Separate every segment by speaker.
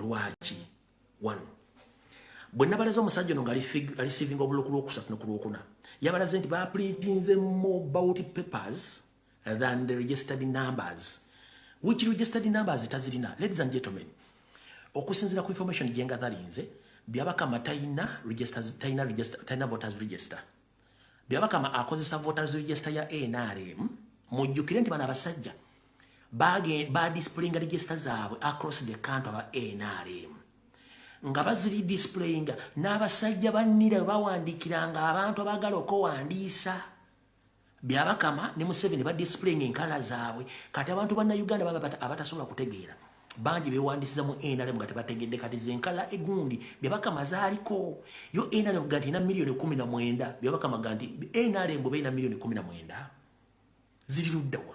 Speaker 1: lwaki. 1 bwe nabalaza omusajja ono nga receiving obululu lwokusatu nokulwokuna yabalaze nti baprintinze more ballot papers than the registered numbers, which registered numbers tazirina. Ladies and gentlemen, okusinzira ku information gyengathalinze byabakama tayina voters register, byabakama akozesa voters register ya NRM. Mujjukire nti bana abasajja displaying register zaabwe across the country of NRM nga baziri displaying n'abasajja bannira bawandikiranga abantu abagala okuwandiisa. Byabakama ne Museveni ba displaying enkala zaabwe kati abantu banna Uganda abatasobola kutegeera bangi bewandisiza mu NRM nga tebategedde kati zenkala egundi byabakama zaaliko yo NRM ganti na milioni 19 byabakama ganti NRM bwe ina milioni 19 ziri luddawa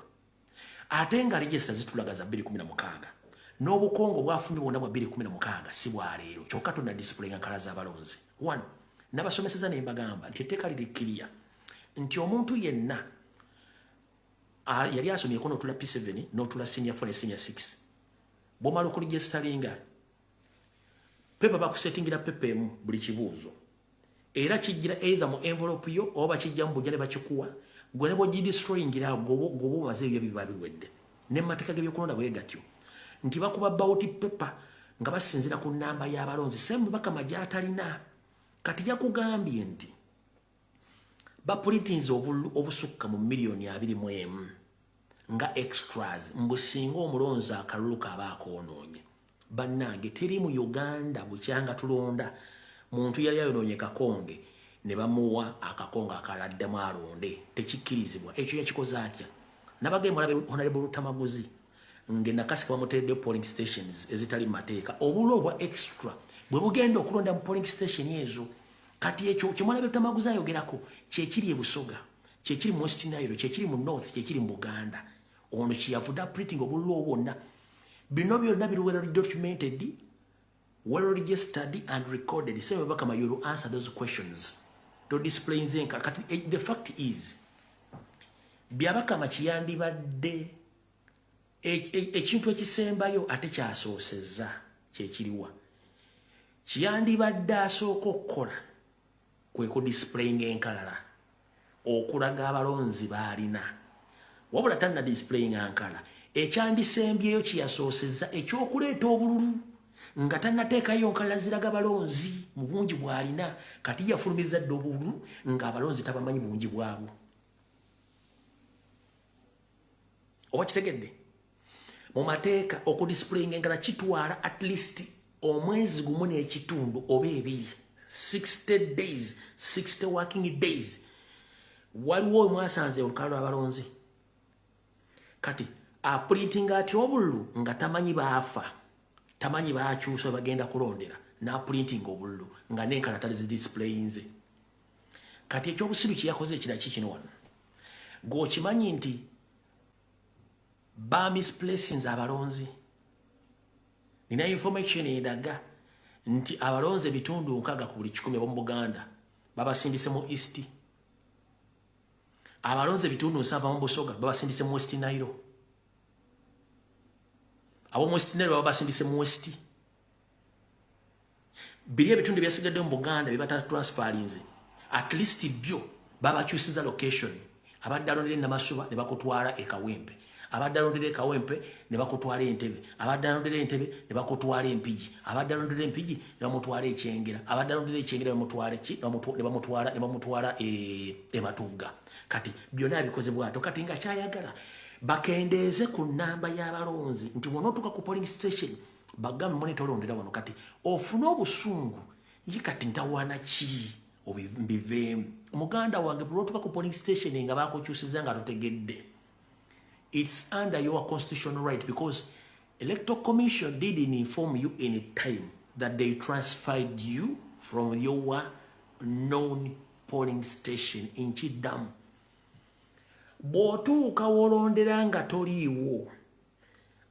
Speaker 1: ate nga register zitulaga za 216 n'obukongo bwafunye bwonna bwa 216 si bwaleero kyokka tonna displaying enkala z'abalonzi. 1 nabasomeseza ne mbagamba nti etteeka liri clear nti omuntu yenna yali asomye kono tula P7 n'otula senior 4 ne senior 6 bw'omala okuregisteringa pepa bakusetingira pepa emu buli kibuuzo era kijjira either mu envelope yo oba kijja mu bujjale bakikuwa gwe ne bw'ogidestroyingira gobo omaze ebyo biba biwedde ne mateeka g'ebyokulonda bwe gatyo nti bakuba ballot paper nga basinzira ku nnamba y'abalonzi sembe bakama gy'atalina kati yakugambye nti baprintinze obusukka mu milioni 21 nga extras mbusinga omulonzi akalulu kaba akoonoonye. Bannange teri mu Uganda bukyanga tulonda muntu yali ayonoonye kakonge ne bamuwa akakonga akaladdemu alonde tekikkirizibwa. Ekyo yakikoze atya nabagenda mulabe honorable Rutamaguzi ngenda kasika bamuteredde polling stations ezitali mateeka obulo obwa extra bwe bugenda okulonda mu polling station ezo kati ekyo kimwalabe Rutamaguzi ayogerako kyekiri e Busoga kyekiri mu West Nile kyekiri mu North kyekiri mu Buganda ono kiyavuda printing obulo obwonna bino byonna biruwera documented well registered and recorded. So bakama you will answer those questions to display zenka kati the fact is byabakama kiyandibadde ekintu ekisembayo ate kyasoosezza kyekiriwa kiyandibadde asooka okukola kwe ku displaying enkalala okulaga abalonzi baalina wabula tanna displaying ankala ekyandisembyeyo kiyasoosezza ekyokuleeta obululu nga tannateekayo nkala ziraga balonzi mu bungi bw'alina kati yafulumiza dde obululu nga abalonzi tabamanyi bungi bwabwo. Oba kitegedde mu mateeka okudisplaying enkala kitwala at least omwezi gumu n'ekitundu oba ebiri 60 days 60 working days. Waliwo mwasanze olukalo lw'abalonzi kati aprinting ati obululu nga tamanyi baafa tamanyi baakyusa bagenda kulondera na printing obululu nga n'enkala tali zidisplayinze. Kati ekyobusiru kyeyakoze ekira kikino wano gwokimanyi nti ba misplacings abalonzi. Nina information edaga nti abalonzi ebitundu 6 ku buli 10 mu Buganda babasindise mu East, abalonzi ebitundu 7 mu Busoga babasindise mu West Nile, abo mu West Nile babasindise mu West. Biri ebitundu byasigadde mu Buganda bibata transferinze at least byo babakyusiza location. Abadde alondera Namasuba ne bakutwala e Kawempe, abadde alondera e Kawempe ne bakutwala Entebbe, abadde alondera Entebbe ne bakutwala Empigi, abadde alondera Empigi ne bamutwala e Kyengera, abadde alondera e Kyengera ne bamutwala e Matugga. Kati byonna bikoze bwato kati nga kyayagala bakendeeze ku nnamba y'abalonzi nti wonotuka ku polling station bagambe monitor olondera wano kati ofuna obusungu ye kati ntawana ki obiveemu muganda wange bwotuka ku polling station nga bakukyusiza nga tutegedde. It's under your constitutional right because Electoral Commission didn't inform you any time that they transferred you from your known polling station in Chidamu. Bw'otuuka wolondera nga toliiwo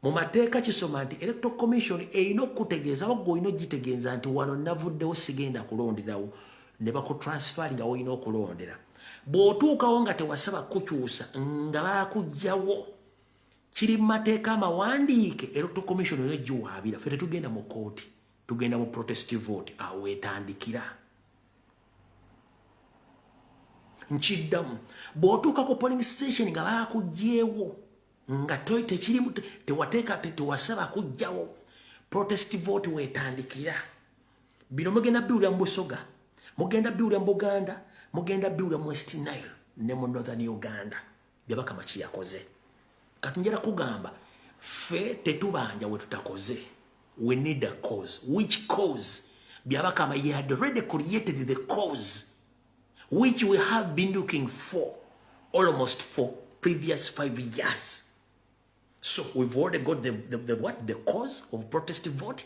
Speaker 1: mu mateeka kisoma nti Electoral Commission erina okutegeeza wagwe olina ogitegeeza nti wano navuddewo sigenda kulonderawo ne bakutransferi nga wolina okulondera. Bw'otuukawo nga tewasaba kukyusa nga baakugjawo kiri mateeka amawandiike electoral commission eno egiwaabira ffe tetugenda mu kooti tugenda mu protest vote awo etandikira nkiddamu bw'otuuka ku polling station nga baakugjeewo nga tekirimu tewateeka tewasaba kujjawo protest vote wetandikira bino mugenda biwulira mu Busoga mugenda biwulira mu Buganda mugenda biwulira mu West Nile ne mu Northern Uganda byabakama kiyakoze kati njera kugamba ffe tetubanja we tutakoze we need a cause which cause byabakama he had already created the cause which we have been looking for almost for previous 5 years. So we've already got the cause of protest vote.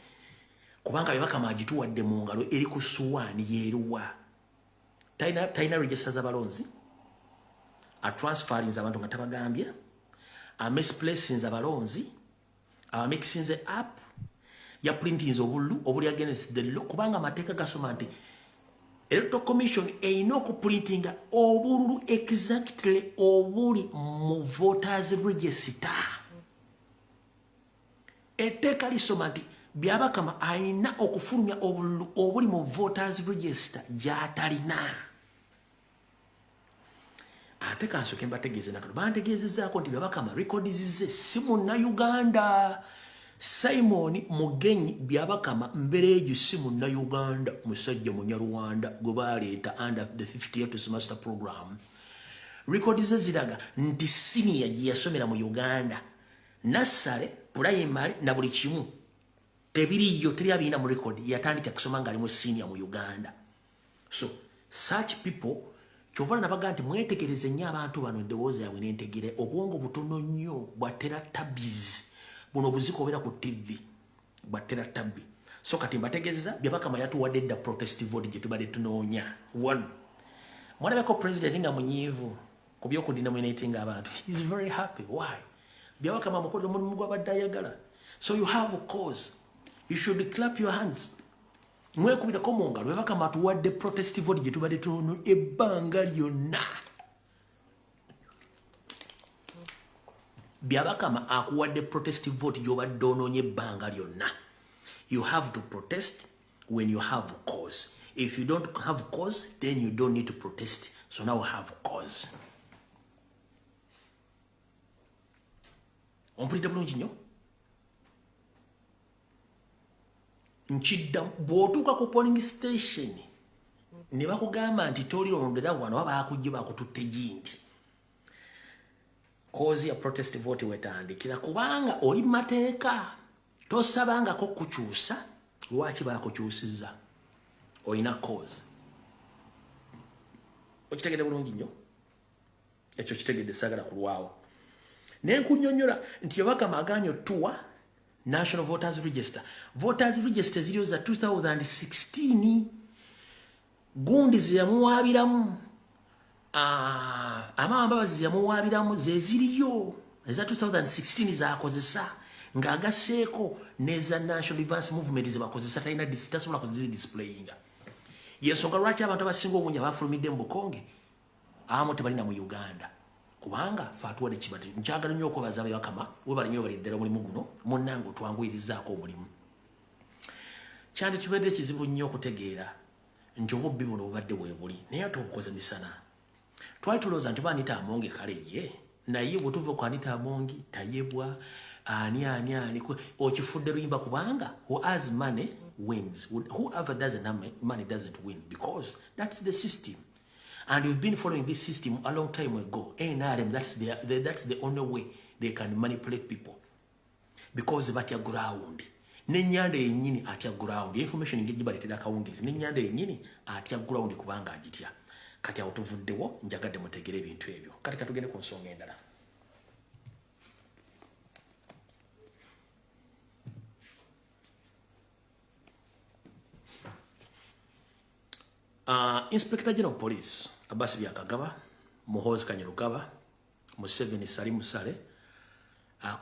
Speaker 1: Kubanga byabakama agituwadde mu ngalo eri ku suwaani yeeruwa. Taina register z'abalonzi. A transferring abantu nga tabagambye. A misplacing z'abalonzi. A mixing the up. Ya printing z'obululu obuli against the law. Kubanga mateeka gasoma nti Electoral Commission eino ku printinga obululu exactly obuli mu voters register. Etteeka lisoma nti byabakama aina okufulumya obululu obuli mu voters register gy'atalina. Ate kansoke mbategeeze nakano bantegeezezaako nti byabakama records ze si Munnayuganda. Simon Mugenyi byabakama mbereju si Munnayuganda musajja Munyarwanda gwe baleeta under the 58th semester program. Records ze ziraga nti senior gye yasomera mu Uganda nursery primary na buli kimu tebiriyo teri abina mu record yatandika kusoma nga ali mu senior mu Uganda. So such people kyovana nabaga nti mwetegereze nnyo abantu bano endowooza yaabwe n'entegere obwongo butono nnyo bwatera tabizi buno buziko obera ku TV bwatera tabi. So kati mbategeeza byabakama yatuwadde dda protest vote gye tubadde tunoonya. One, mwanabako president nga munyiivu ku by'okudenominating abantu. He's very happy. Why? Byabakama mukozi omulimu gw'abadde ayagala. So you have a cause. You should clap your hands. Mwekubirako mu ngalo byabakama atuwadde protest vote gye tubadde tunoonya ebbanga lyonna. Byabakama akuwadde protest vote gy'obadde onoonye ebbanga lyonna. You have to protest when you have a cause. If you don't have cause, then you don't need to protest. So now we have cause. Ompulidde bulungi nnyo? Nkidda bw'otuuka ku polling station ne bakugamba nti tolirondera wano waba bakujje bakututte gindi. Cause ya protest vote wetandikira kubanga oli mateeka tosabangako kukyusa lwaki bakukyusiza olina cause. Okitegedde bulungi nnyo? Ekyo kitegedde saagala kulwawo. Nenkunnyonnyola nti Byabakama agaanye otuwa National Voters Register. Voters Register ziriyo za 2016 gundi ze yamuwaabiramu. Amawamba bazi yamuwaabiramu ze ziriyo eza 2016 zaakozesa ng'agasseeko n'eza National Advance Movement ze bakozesa tasobola kuzidisiplayinga. Yensonga lwaki abantu abasinga obungi abafulumidde mu Bukonge abamu tebalina mu Uganda kubanga ffe atuwadde kibati. Nkyagala nnyo okwebaza Byabakama webali nnyo bali ddala omulimu guno munnange otwanguyirizaako omulimu. Kyandikibadde kizibu nnyo okutegeera nti obubbi buno bubadde bwe buli naye ate obukoze misana. Twali tulowooza nti Anita Amongi kale ye naye bwe tuva ku Anita Amongi tayebwa ani okifudde luyimba kubanga who has money wins. Whoever doesn't have money doesn't win because that's the system. And we've been following this system a long time ago. NRM, that's the only way they can manipulate people. Because batya ground. Nenyanda yenyini atya ground. Information ngeji baletera kawungizi. Nenyanda yenyini atya ground kubanga agitya. Kati awo tuvuddewo njagadde mutegere ebintu ebyo. Kati katugende ku nsonga endala. Inspector General of Police Abasi Byakagaba, Muhoozi Kanyerugaba, Museveni Sali Musale,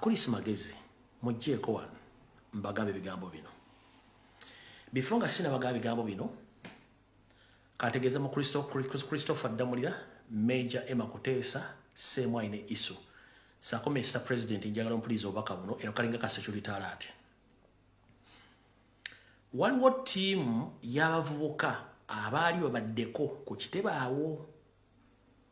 Speaker 1: Chris Magezi, mujjeeko wano mbagambe ebigambo bino. Before nga sina bagambe ebigambo bino, kategeeza mu Christopher Damulira, Major Emma Kuteesa, Ssemwaine Isu, Sako Mr. President njagala mpuliriza obubaka buno eno kalinga ka security alert. Waliwo team y'abavubuka abaali babaddeko ku kitebe awo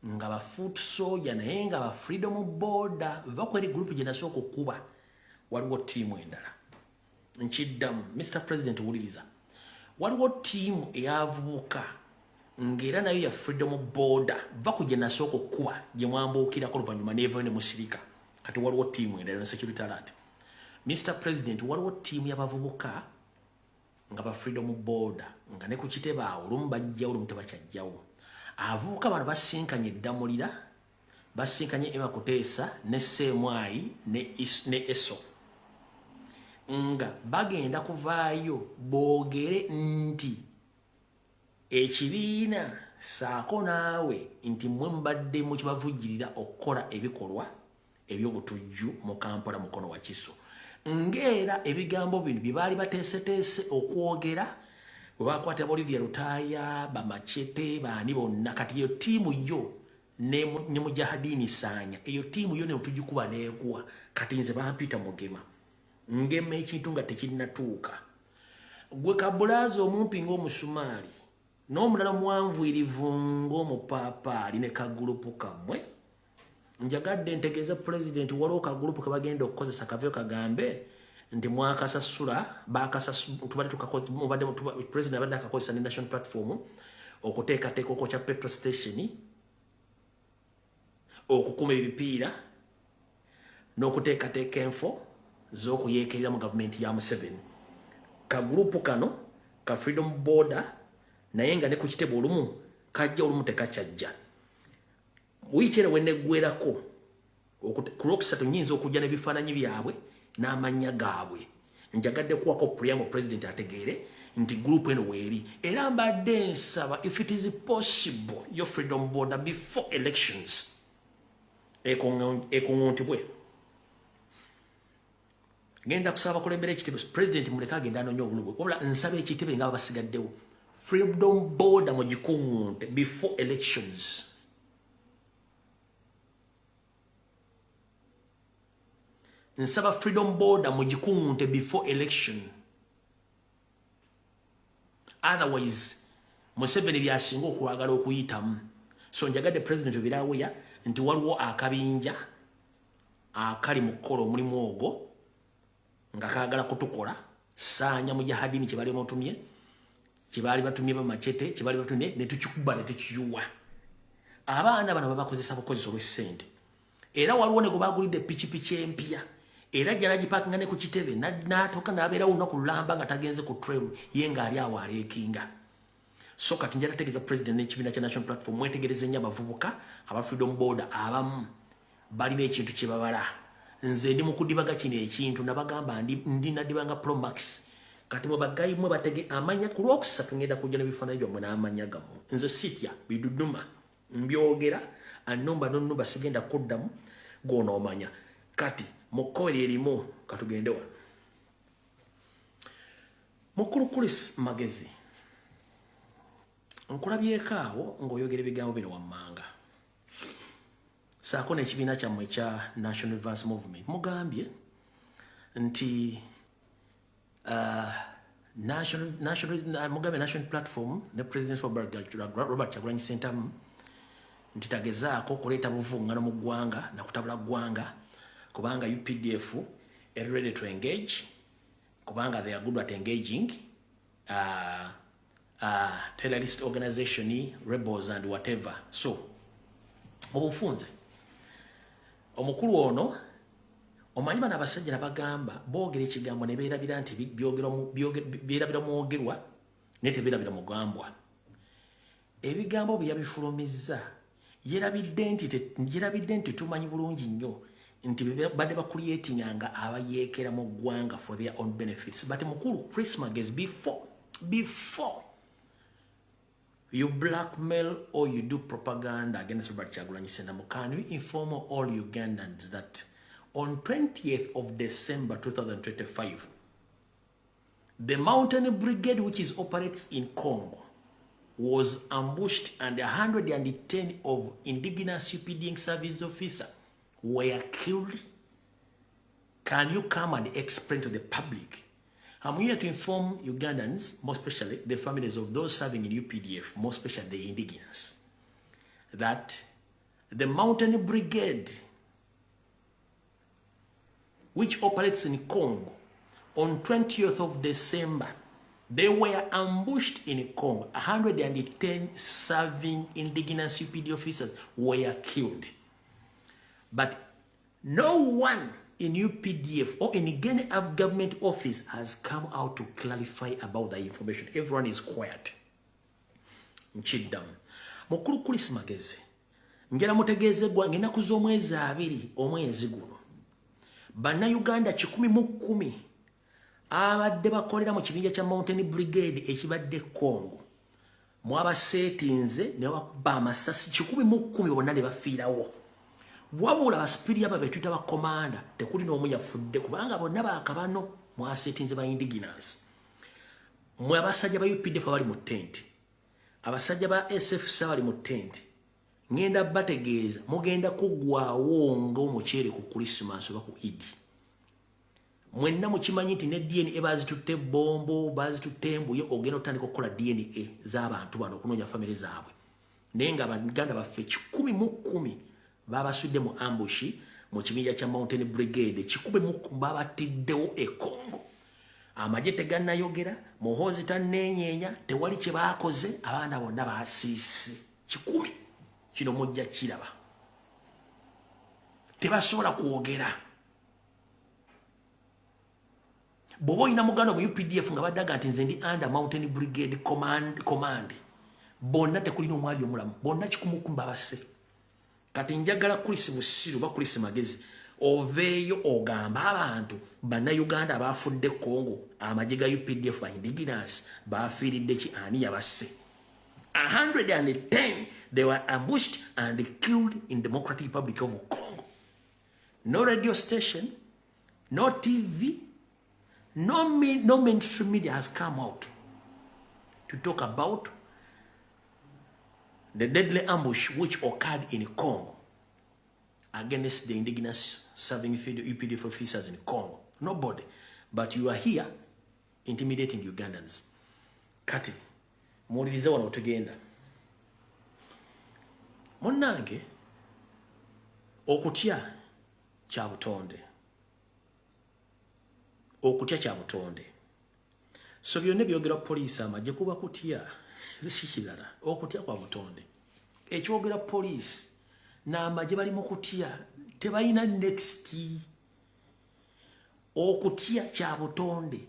Speaker 1: nga ba foot soldier naye nga ba freedom border vakweri group gye nasooka okuba. Waliwo team endala nkiddamu Mr. President wuliriza. Waliwo team eyavubuka ngera nayo ya freedom border va kugye nasooka okuba gye mwambuukirako oluvannyuma neeva ne musirika. Kati waliwo team endala ne security alert. Mr. President waliwo team y'abavubuka nga ba freedom border nga ne ku kitebe awo olumu bajjawo olumu tebakyajjawo. Avubuka bano basinkanye Ddamulira, basinkanye Emma Kuteesa ne Ssemwayi ne Eso nga bagenda kuvaayo boogere nti ekibiina saako naawe nti mmwe mbadde mu kibavujjirira okukola ebikolwa eby'obutujju mu Kampala mukono wa Kiso. Ngera ebigambo bino bye baali bateeseteese okwogera bwe bakwata Olivia Lutaaya Bamachete baani bonna kati eyo tiimu yo ne Mujahideen Sanya eyo tiimu yo ne otugikuba neegwa kati nze bampita Mugema ngema ekintu nga tekinnatuuka. Gwe Kabulaazi omumpi ng'omusumaali n'omulala mwanvuyirivu ng'omupaapaali ne kagulupu kammwe njagadde ntegeeza President waliwo kagulupu ke bagenda okukozesa kaveyo kagambe nti mwakasasula President abadde akakozesa ne national platform okuteekateeka okwo kya petrol station okukuma ebipiira n'okuteekateeka enfo z'okuyeekerera mu gavumenti ya Museveni. Kagulupu kano ka freedom border naye nga ne ku kitebe olumu kajja olumu tekakyajja. Wiikera wenneggwerako ku Lwokusatu nnyinza okujja n'ebifaananyi byabwe n'amannya gaabwe. Njagadde kuwako Priamo President ategeere nti group eno weeri. Era mbadde nsaba if it is possible your freedom border before elections ekongontibwe. Genda kusaba kulembera ekitebe President muleka agenda anoonya obulubwe wabula nsaba ekitebe nga basigaddewo freedom border mu gikungunte before elections. Nsaba freedom border mu gikungunte before election. Otherwise Museveni byasinga okwagala okuyitamu. So njagadde President obiraweya nti waliwo akabinja akali mu kukola omulimu ogwo nga kaagala kutukola. Sanya Mujahideen kye bali batumye, kye bali batumye Bamachete, kye bali batumye ne tukikuba ne tukiyuwa. Abaana bano babakozesa bukozesa olw'essente. Era waliwo ne gwe bagulidde pikipiki empya. Era jalaji parking ne ku kitebe n'atoka n'abeera olunaku lulamba nga tagenze ku trail ye ng'ali awo aleekinga. So kati njala tegeeza President n'ekibiina kya National Platform mwetegereze nnyo abavubuka aba freedom border abamu balina ekintu kye babala. Nze ndi mu kudibaga kino ekintu nabagamba ndi nadibanga Pro Max kati mwe bagayi mwe batege amanya ku Lwokusatu ngenda kujja n'ebifaananyi byammwe n'amanya gammwe. Nze sitya biduduma mbyogera annumba n'onnumba sigenda kuddamu gw'onoomanya. Kati mukkooli erimu katugende wano. Mukulu Chris Magezi nkulabyeko awo ng'oyogera ebigambo bino wammanga. Saako n'ekibiina kyammwe ekya National Advance Movement mugambye nti National Platform ne President Robert Kyagulanyi Ssentamu nti tagezaako okuleeta buvuŋŋano mu ggwanga na kutabula ggwanga kubanga UPDF are ready to engage kubanga they are good at engaging terrorist organization, rebels and whatever. So obufunze omukulu ono omanyi bano abasajja nabagamba boogera ekigambo ne beerabira nti beerabira mwogerwa ne tebeerabira mugambwa. Ebigambo bye yabifulumizza yerabidde nti tumanyi bulungi nnyo nti badde bakuliyetinganga abayeekera mu ggwanga for their own benefits. But mukulu Chris Magezi, before you blackmail or you do propaganda against Robert Kyagulanyi Ssentamu, can you inform all Ugandans that on 20th of December 2025, the Mountain Brigade, which operates in Congo, was ambushed and 110 of indigenous UPDing service officers were killed? Can you come and explain to the public? I'm here to inform Ugandans, more especially the families of those serving in UPDF, more especially the indigenous, that the Mountain Brigade, which operates in Congo, on 20th of December, they were ambushed in Congo. 110 serving indigenous UPD officers were killed. But no one in UPDF or in any government office has come out to clarify about the information. Everyone is quiet. Nchiddam. Mukulu kulisi magezi. Ngera mutegeze gwa ngena kuzo mwezi 2 omwezi guno. Bana Uganda 10 abadde bakolera mu kibinja kya Mountain Brigade ekibadde Congo. Mwaba setinze ne wakuba amasasi 10 bonna ne bafiirawo. Wabula baspiri aba betuta ba commander tekuli no muyafudde kubanga bonna bakabano mwasetinze ba indigenous. Mwe abasajja ba UPDF bali mu tent. Abasajja ba SF bali mu tent. Ngenda bategeeza mugenda kugwawo ng'omukyere ku Christmas oba ku Eid. Mwenna mukimanyi nti ne DNA bazitutte bombo bazitutte embuye ogenda otandika okukola DNA z'abantu bano okunoonya family zaabwe. Naye nga Abaganda baffe 10 babasudde mu ambushi mu kibinja kya Mountain Brigade 10 babatiddewo e Congo. Amagye tegannayogera muhoozi tanneenyeenya tewali kye baakoze abaana bonna baasiisi 10 kino mujja kiraba tebasobola kwogera. Bobo ina muganda mu UPDF nga badaga nti nze ndi under Mountain Brigade command bonna tekulina omwali omulamu bonna 10 babase. Kati njagala kulisi busiru ba kulisi magezi oveyo ogamba abantu bana Uganda abafudde Congo amagye ga UPDF ba indigenous bafiiridde ki ani yabase. 110 they were ambushed and killed in Democratic Republic of Congo. No radio station, no TV, no mainstream media has come out to talk about the deadly ambush which occurred in Congo against the indigenous serving UPDF officers in Congo. Nobody. But you are here intimidating Ugandans. Kati, muwulirize wano tugenda. Munnange, okutya kya butonde. Okutya kya butonde. So byonna byogera police amagye kuba kutya. Zishikirala okutya kwa butonde. Ekyogera police n'amagye bali mu kutya tebalina next. Okutya kya butonde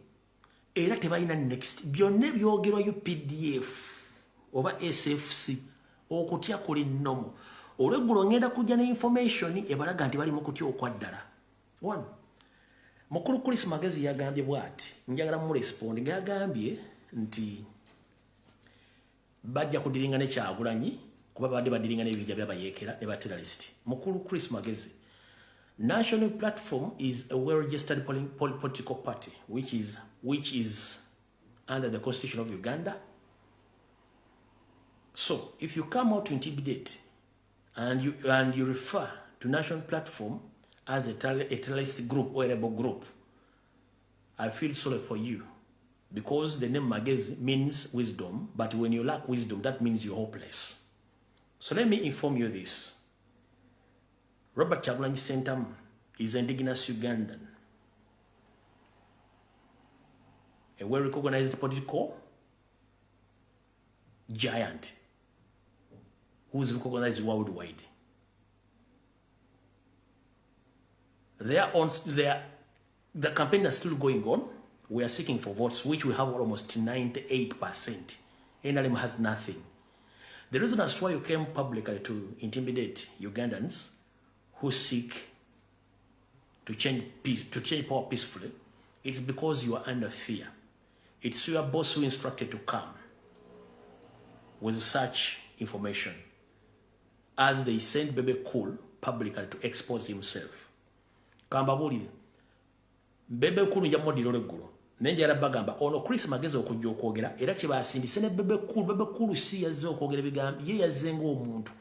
Speaker 1: era tebalina next. Byonna byogerwa UPDF oba SFC okutya kuli nnomo. Olweggulo ngenda kujja ne information ebalaga nti bali mu kutya okwaddala. 1 Mukulu Chris magezi yagambye bwati njagala mu respond gagambye nti bajja kudiringa ne Kyagulanyi kuba badde badiringa ne bijja byabayekera ne ba terrorist. Mukulu Chris magezi, National Platform is a well-registered political party which is under the Constitution of Uganda. So if you come out to intimidate and you refer to National Platform as a terrorist group or a rebel group, I feel sorry for you. Because the name Magezi means wisdom, but when you lack wisdom, that means you're hopeless. So let me inform you this. Robert Kyagulanyi Ssentamu is an indigenous Ugandan, a well-recognized political giant who is recognized worldwide. The campaign is still going on. We are seeking for votes, which we have almost 98%. NRM has nothing. The reason as to why you came publicly to intimidate Ugandans who seek to change power peacefully, it's because you are under fear. It's your boss who instructed to come with such information, as they sent Bebe Cool publicly to expose himself. Kambabuli Bebe Cool njamodiro leggulo nenjala bagamba ono Chris magezi okujja okwogera era kye basindise ne Bebe Cool si yazze okwogera bigambo ye yazze ng'omuntu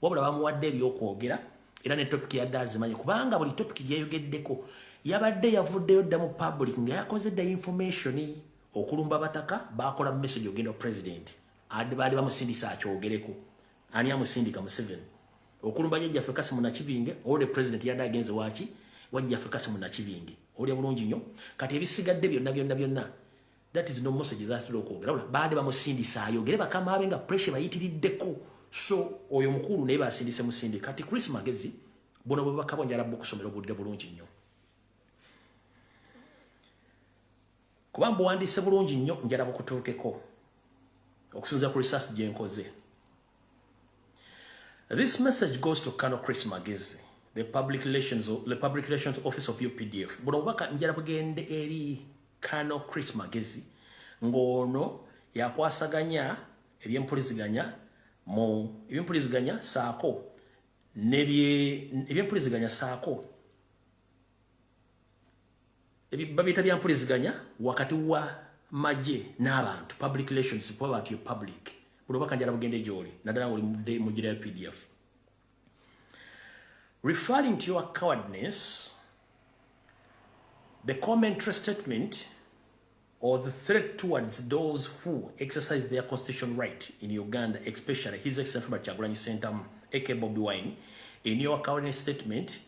Speaker 1: wabula bamuwadde ebyokwogera era ne topic ya dazi manyi kubanga buli topic yeyogeddeko yabadde yavuddeyo dda mu public nga yakoze dda information okulumba bataka bakola message ogenda president baali bamusindisa akyogereko ani amusindika mu 7 okulumba jjajja Afrika simu na kibinge ode president yadde agenze waaki wajja Afrika simu na kibinge oli bulungi nnyo kati ebisigadde byonna that is no message zatira okwogera baade bamusindisa ayogere bakama abe nga pressure bayitiriddeko so oyo mukulu naye basindise musindi kati Chris Magezi bono bwe bakabonja rabbu kusomera obudde bulungi nnyo kubanga wandise bulungi nnyo njala bukutuukeko okusinza ku research gye nkoze. This message goes to Colonel Chris Magezi, the public relations office of UPDF. Bono baka njala bugende eri Colonel Chris Magezi ngono yakwasaganya ebyempuliziganya mu ebyempuliziganya saako ebyempuliziganya saako babita byempuliziganya wakati wa maje n'abantu public relations about your public buno bakanjala bugende joli nadala ngoli mu gira PDF referring to your cowardness. The commentary statement or the threat towards those who exercise their constitutional right in Uganda, especially His Excellency Kyagulanyi Ssentamu, aka Bobby Wine, in your cowardness statement,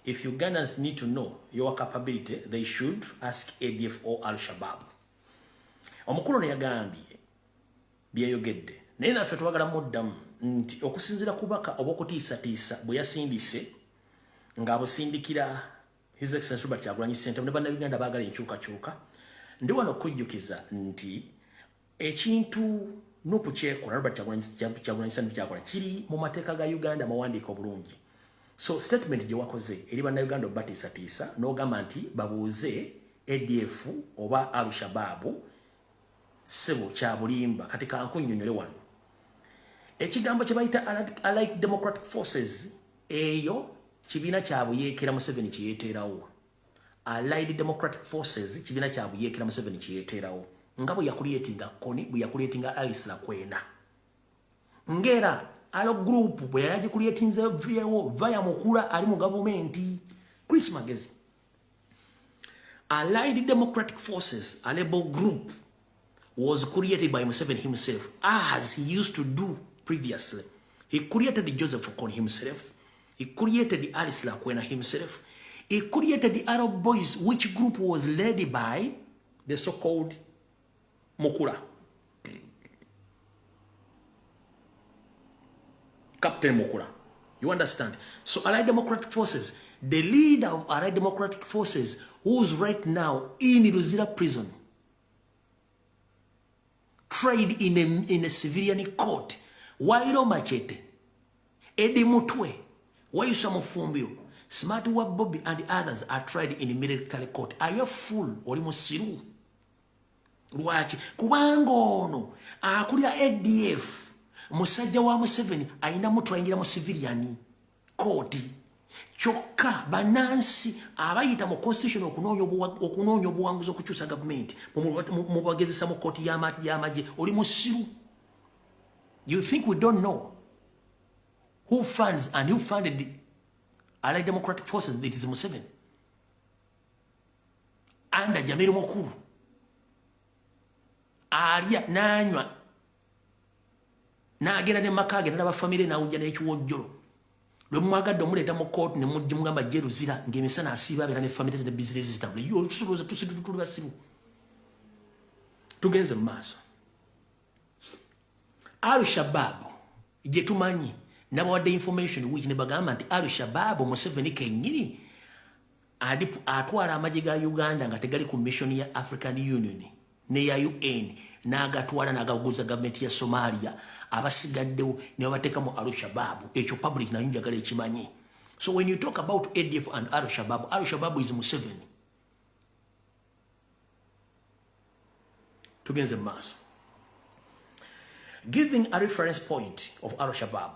Speaker 1: if Ugandans need to know your capability, they should ask ADF or Al-Shabaab. Omukulu ne yagambye byeyogedde naye naffe twagala muddamu nti okusinzira kubaka obw'okutiisatiisa bwe yasindise ng'abusindikira His Excellency Kyagulanyi Ssentamu ne bannayuganda baagala enkyukakyuka ndi wano okujjukiza nti ekintu n'okukyekola Robert Kyagulanyi Ssentamu kyakola kiri mu mateeka ga Uganda mawandiika obulungi. So statement gye wakoze eri bannayuganda obatiisatiisa n'ogamba nti babuuze ADF oba Al-Shabaab sebo kya bulimba kati kankunnyonnyole wano ekigambo kye bayita Allied Democratic Forces eyo kibiina kya buyeekera Museveni kye yeeteerawo. Allied Democratic Forces kibiina kya buyeekera Museveni kye yeeteerawo nga bwe yakuliyetinga Koni bwe yakuliyetinga Alice Lakwena ngera alo group bwe yagikuliyetinze vyewo vaya mukula ali mu gavumenti Chris Magezi. Allied Democratic Forces, a label group, was created by Museveni himself, as he used to do previously. He created Joseph Kony himself. He created Alice Lakwena himself. He created the Arab Boys, which group was led by the so-called Mukura. Captain Mukura. You understand? So Allied Democratic Forces, the leader of Allied Democratic Forces, who's right now in Luzira prison, tried in a civilian court. Wairo Machete, Eddie Mutwe, Wayusa Mufumbio, Smart Wa Bobby and the others are tried in a military court. Are you a fool or musiru? Ruachi, Kubangono, Akulia ADF, Musajja wa Museveni, aina mutwaingira mu civilian court. Choka banansi abayita mu constitution okunonyo obuwanguzi okukyusa government mu bagezesa mu court y'amaje oli musiru. You think we don't know who funds and who funded the Allied Democratic Forces? It is Museveni anda Jamiru Mukuru alia nanywa nagera ne makage n'aba family na ujja n'ekiwojjolo lwe mwagadde omuleta mu court ne mujja mugamba Jeruzira ng'emisana asiba abera ne family ne business zitambula yo tusuloza tusidutulu basibu tugenze mu maaso. Al-Shabaab gye tumanyi nabawadde information which ne bagamba nti Al-Shabaab Museveni kennyini atwala amagye ga Uganda nga tegali ku mission ya African Union ne ya UN n'agatwala n'agaguza government ya Somalia abasigaddewo ne babateeka mu Al-Shabaab. Ekyo public nayo njagala ekimanyi. So when you talk about ADF and Al-Shabaab, Al-Shabaab is Museveni. Tugenze mu maaso. Giving a reference point of Al-Shabaab,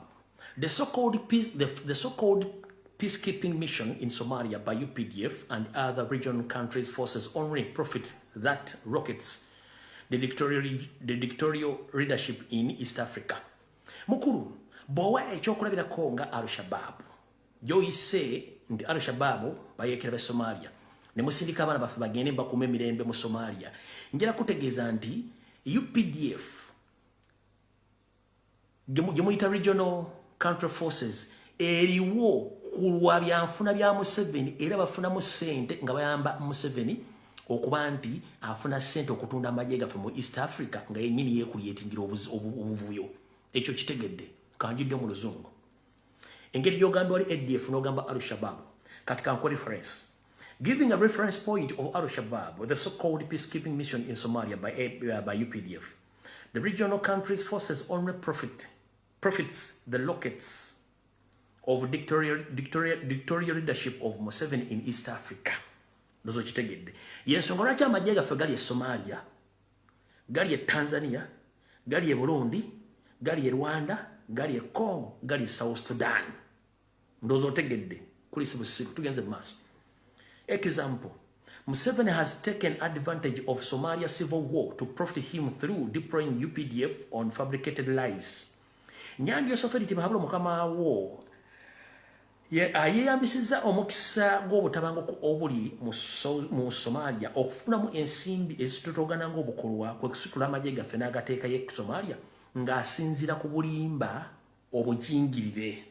Speaker 1: the so-called peacekeeping mission in Somalia by UPDF and other regional countries' forces only profit that rockets the dictatorial leadership in East Africa. Mukuru, bowa echokulabirako nga Al-Shabaab Joyce nti Al-Shabaab bayekera Somalia ne musindika abana bafe bagende bakume mirembe mu Somalia njera kutegeeza nti UPDF gemuyita regional counter forces eriwo kulwa byanfuna bya Museveni era bafuna mu sente nga bayamba Museveni okuba nti afuna sente okutunda amajje gaffe mu East Africa nga yennyini yeekuliyetingira obuvuyo ekyo kitegedde kanjidde mu luzungu engeri gy'ogamba wali ADF n'ogamba Al-Shabaab kati kanko reference giving a reference point of Al-Shabaab the so-called peacekeeping mission in Somalia by UPDF the regional country's forces only profits the lockets of dictatorial leadership of Museveni in East Africa. Nozo kitegedde. Yensonga lwaki amajje gaffe gali e Somalia, gali e Tanzania, gali e Burundi, gali e Rwanda, gali e Congo, gali e South Sudan. Ndozo otegedde. Kuli sibusiku tugenze maaso. Example. Museveni has taken advantage of Somalia civil war to profit him through deploying UPDF on fabricated lies. Nyandi yosoferiti mahablo mukama wo ayeyambisiza omukisa gw'obutabanguko obuli mu Somalia okufunamu ensimbi ezitutogana ng'obukolwa kwe kusitula amajje gaffe n'agateeka ye Somalia ng'asinzira ku bulimba obujingirire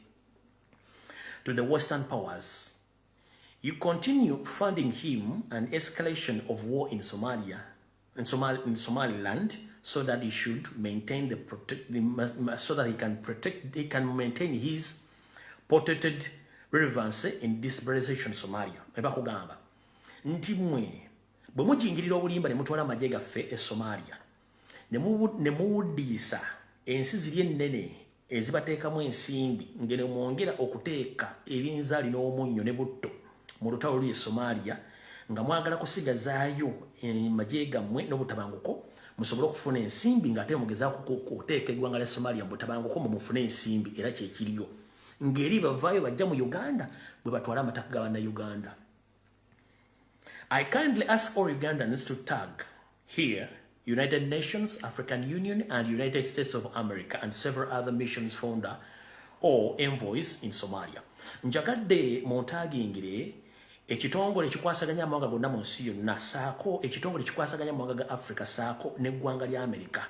Speaker 1: to the Western powers. You continue funding him an escalation of war in Somalia, in Somaliland, so that he should maintain he can maintain his protected relevance in destabilization Somalia. Eba kugamba nti mwe bwe mujingirira obulimba ne mutwala amajje gaffe e Somalia ne muwuddisa ensi ziri ennene ezibateekamu ensimbi ngene mwongera okuteeka ebinzaali n'omunnyo ne butto mu lutalo lw'e Somalia nga mwagala kusigazaayo amajje gammwe n'obutabanguko musobole okufuna ensimbi ng'ate mugezaako kuteeka eggwanga lya Somalia mu butabanguko mufune ensimbi era kyekiriyo ngeri bavaayo bajja mu Uganda bwe batwala amataka ga Bannayuganda. I kindly ask all Ugandans to tag here United Nations, African Union, and United States of America, and several other missions founder or envoys in Somalia. Njagadde montagingire ekitongole kikwasaganya amawanga gonna mu nsi yonna saako ekitongole kikwasaganya amawanga ga Africa saako n'eggwanga lya America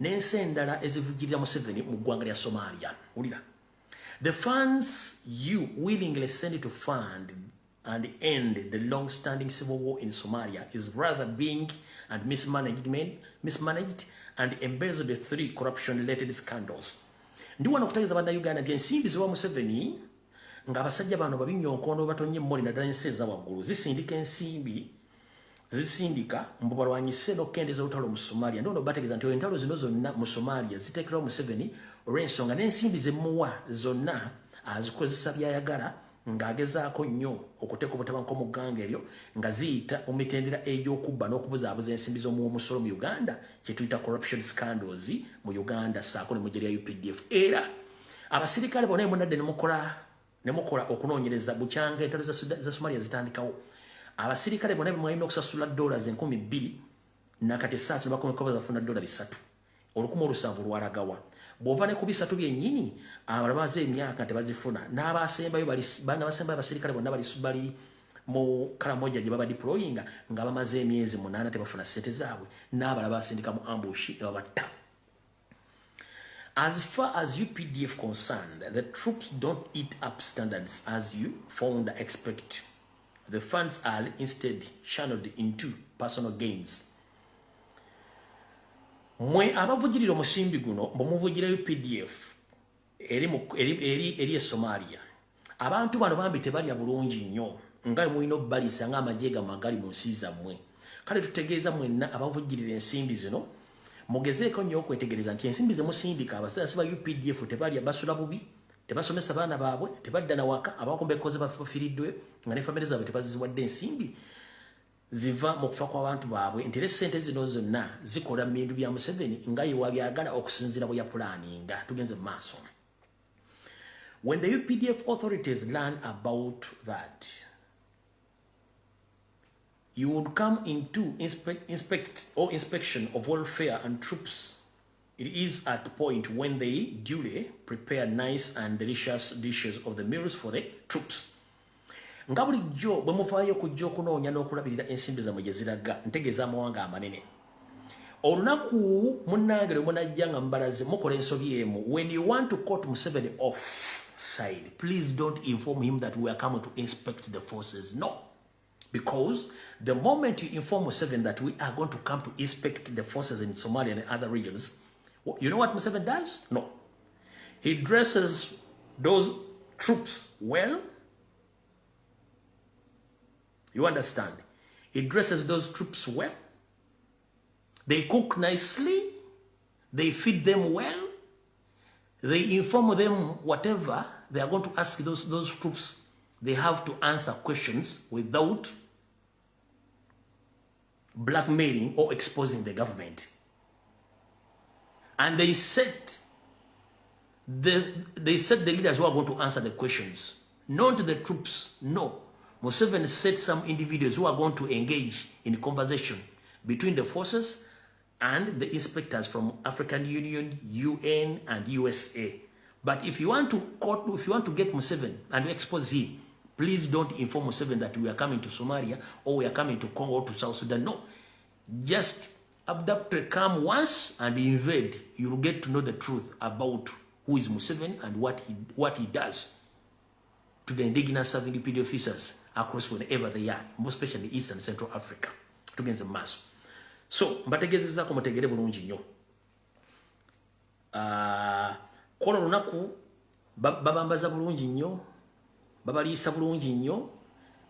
Speaker 1: n'ensi endala ezivugirira Museveni mu ggwanga lya Somalia. Ulira. The funds you willingly send to fund and end the long-standing civil war in Somalia is rather being and mismanaged and embezzled through corruption-related scandals. Ndi wano kutegeeza Bannayuganda nti ensimbi ziwa Museveni nga abasajja bano babinyonkondo batonye mmoli naddala ensi ezawaggulu zisindika ensimbi zisindika mbu balwanyise n'okukendeza olutalo mu Somalia. Ndono bategeeza nti entalo zino zonna mu Somalia ziteekerawo Museveni olw'ensonga n'ensimbi zemuwa zonna azikozesa byayagala ng'agezaako nnyo okuteeka obutabanguko mu ggwanga eryo nga ziyita mu mitendera egy'okubba n'okubuzaabuza ensimbi z'omumusolo mu Uganda kye tuyita corruption scandals mu Uganda saako ne mujja lya UPDF. Era abasirikale bonna emunadde ne mukola okunoonyereza bukyanga entalo za Somalia zitandikawo. Abasirikale bonna bemwalina okusasula $2,000 nakati esaatu bakomeko bazafuna $300 1,700 lwalagawa bw'ova ne ku bisatu byennyini abalabaze emyaka tebazifuna n'abasembayo n'abasembayo abasirikale bonna bali mu kalamoja gye baba deployinga nga bamaze emyezi 8 tebafuna ssente zaabwe n'abalala basindika mu ambushi babatta. As far as UPDF concerned, the troops don't eat up standards as you founder expect. The funds are instead channeled into personal gains. Mwe abavugirira omusimbi guno mumuvugira UPDF eri e Somalia. Abantu bano bambi tebalya bulungi nnyo nga mulina obbalisa nga amajje magali mu nsi zammwe. Kale tutegeeza mwenna abavugirira ensimbi zino mugezeeko nnyo okwetegereza nti ensimbi ze musindika abasasi ba UPDF tebalya basula bubi tebasomesa baana baabwe tebadda na waka abakombekoze bafiriddwe nga ne famire zaabwe tebaziwadde ensimbi ziva mu kufa kw'abantu baabwe nti ssente zino zonna zikola bintu bya Museveni nga ye wabyagala okusinziira bwe yapulaninga. Tugenze mu maaso. When the UPDF authorities learn about that, you would come into inspection of welfare and troops It is at the point when they duly prepare nice and delicious dishes of the meals for the troops. Nga bulijjo bwe muvaayo kujja okunoonya n'okulabirira ensimbi zammwe gye ziraga ntegeeza amawanga amanene. Olunaku munnange lwe munajja nga mubalaze mukola ensobi emu. When you want to cut Museveni off side, please don't inform him that we are coming to inspect the forces. No. Because the moment you inform Museveni that we are going to come to inspect the forces in Somalia and other regions, you know what Museveni does? No. He dresses those troops well. You understand? He dresses those troops well. They cook nicely. They feed them well. They inform them whatever they are going to ask those troops. They have to answer questions without blackmailing or exposing the government. And they set the leaders who are going to answer the questions. Not the troops, no. Museveni set some individuals who are going to engage in conversation between the forces and the inspectors from African Union, UN, and USA. But if you want to get Museveni and expose him, please don't inform Museveni that we are coming to Somalia or we are coming to Congo or to South Sudan. No. Just abduct, come once and invade. You'll get to know the truth about who is Museveni and what he does to the indigenous serving PD officers across wherever they are, most especially East and Central Africa, to get the mass. So, mbategezeza ko mutegere bulungi nnyo. Kono lunaku babambaza bulungi nnyo, babaliisa bulungi nnyo,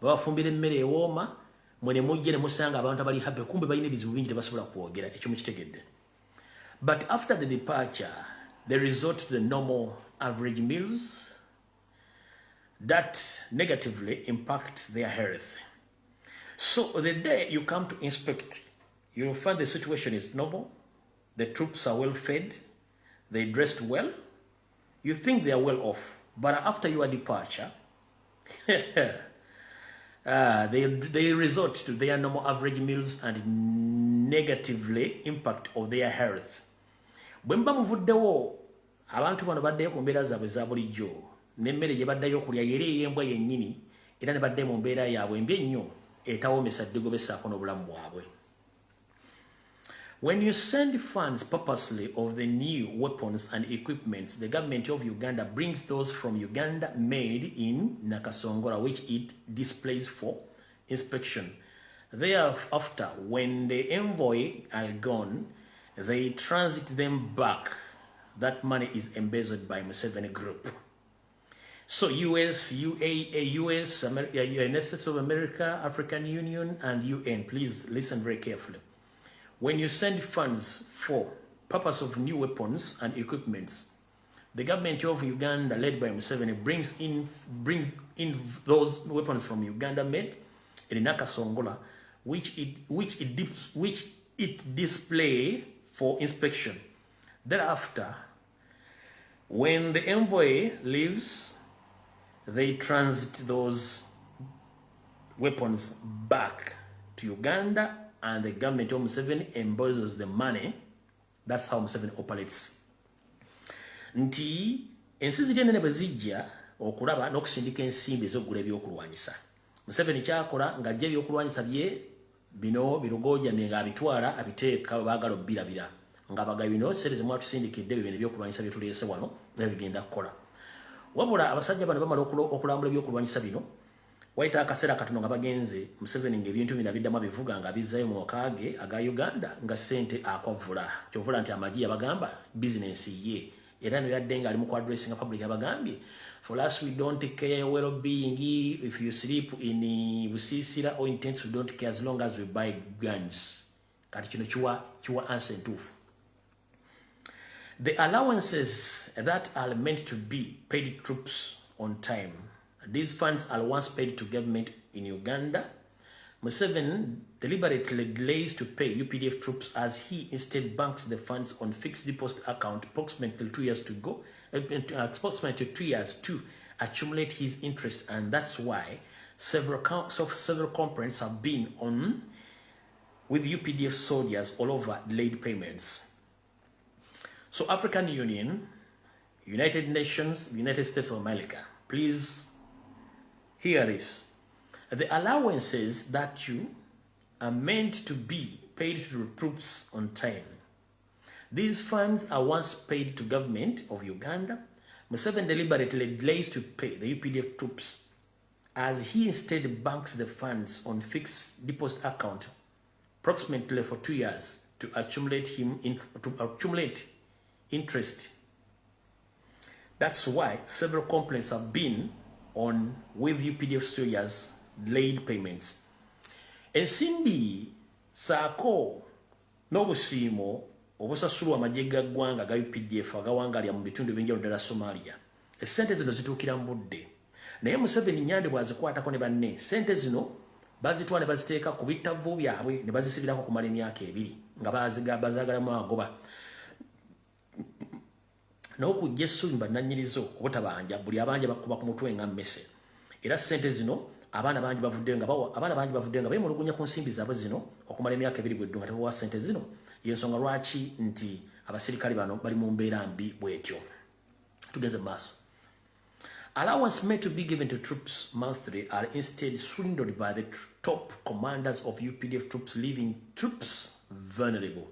Speaker 1: babafumbira emmere ewooma, mwene mujje ne musanga abantu abali happy kumbe balina ebizibu bingi tebasobola kwogera ekyo mukitegedde. But after the departure, they resort to the normal average meals that negatively impact their health. So the day you come to inspect, you'll find the situation is normal, the troops are well fed, they dressed well, you think they are well off, but after your departure, they resort to their normal average meals and negatively impact of their health. Bwemba muvuddewo abantu bano baddeyo ku mbeera zaabwe za bulijjo n'emmere gye baddayo okulya yeri ey'embwa yennyini era ne badde mu mbeera yaabwe mbi ennyo etawoomesa ddugobessaako n'obulamu bwabwe. When you send funds purposely of the new weapons and equipments, the government of Uganda brings those from Uganda made in Nakasongola, which it displays for inspection. Thereafter, when the envoy are gone, they transit them back. That money is embezzled by Museveni Group. So US, UAE, US, United States of America, African Union, and UN, please listen very carefully. When you send funds for purpose of new weapons and equipments, the government of Uganda, led by Museveni, brings in those weapons from Uganda made in Nakasongola, which it display for inspection. Thereafter, when the envoy leaves, they transit those weapons back to Uganda, and the government of Museveni embezzles the money. That's how Museveni operates. Nti ensi zirina ne bwe zijja okulaba n'okusindika ensimbi ez'okugula ebyokulwanyisa. Museveni kyakola ng'ajja ebyokulwanyisa bye bino birugooja ng'abitwala abiteeka baagala obbirabira. Ng'abagabi bino seerezi mwatusindikidde bino ebyokulwanyisa bye tuleese wano nga bigenda kukola. Wabula abasajja bano bamala okulambula ebyokulwanyisa bino, waita akaseera katono nga bagenze Museveni ng'ebintu bino abiddamu abivuga nga bizzayo mu maka ge aga Uganda nga ssente akwavula. Kyovula nti amagi yabagamba bizinensi ye. Era no yadde nga ali mu ku-addressing public yabagambye, for us we don't care well-being if you sleep in Busisira or in tents, we don't care as long as we buy guns. Kati kino kiwa answer entuufu. The allowances that are meant to be paid troops on time. These funds are once paid to government in Uganda. Museveni deliberately delays to pay UPDF troops as he instead banks the funds on fixed deposit account approximately 2 years to accumulate his interest, and that's why several complaints have been on with UPDF soldiers all over delayed payments. So African Union, United Nations, United States of America, please hear this. The allowances that you are meant to be paid to the troops on time. These funds are once paid to government of Uganda. Museveni deliberately delays to pay the UPDF troops as he instead banks the funds on fixed deposit account approximately for 2 years to accumulate interest. That's why several complaints have been on with UPDF soldiers delayed payments. Ensimbi saako n'obusiimo obusasulwa amagye ga ggwanga ga UPDF agawangalya mu bitundu ebyenjawulo ddala Somalia. Essente zino zituukira mu budde. Naye Museveni Nyande bw'azikwatako ne banne, sente zino bazitwala ne baziteeka ku bittavvu byabwe ne bazisibirako kumala emyaka 2 nga bazaagalamu agoba. N'okujja essubi bannannyinizo obutabanja buli abanja bakuba ku mutwe nga mmese. Era sente zino abaana bangi bavudde nga beemulugunya ku nsimbi zaabwe zino okumala emyaka 2 bweddu nga tebawa sente zino. Yensonga lwaki nti abasirikale bano bali mu mbeera mbi bwetyo. Tugenze maaso. Allowance meant to be given to troops monthly are instead swindled by the top commanders of UPDF troops, leaving troops vulnerable.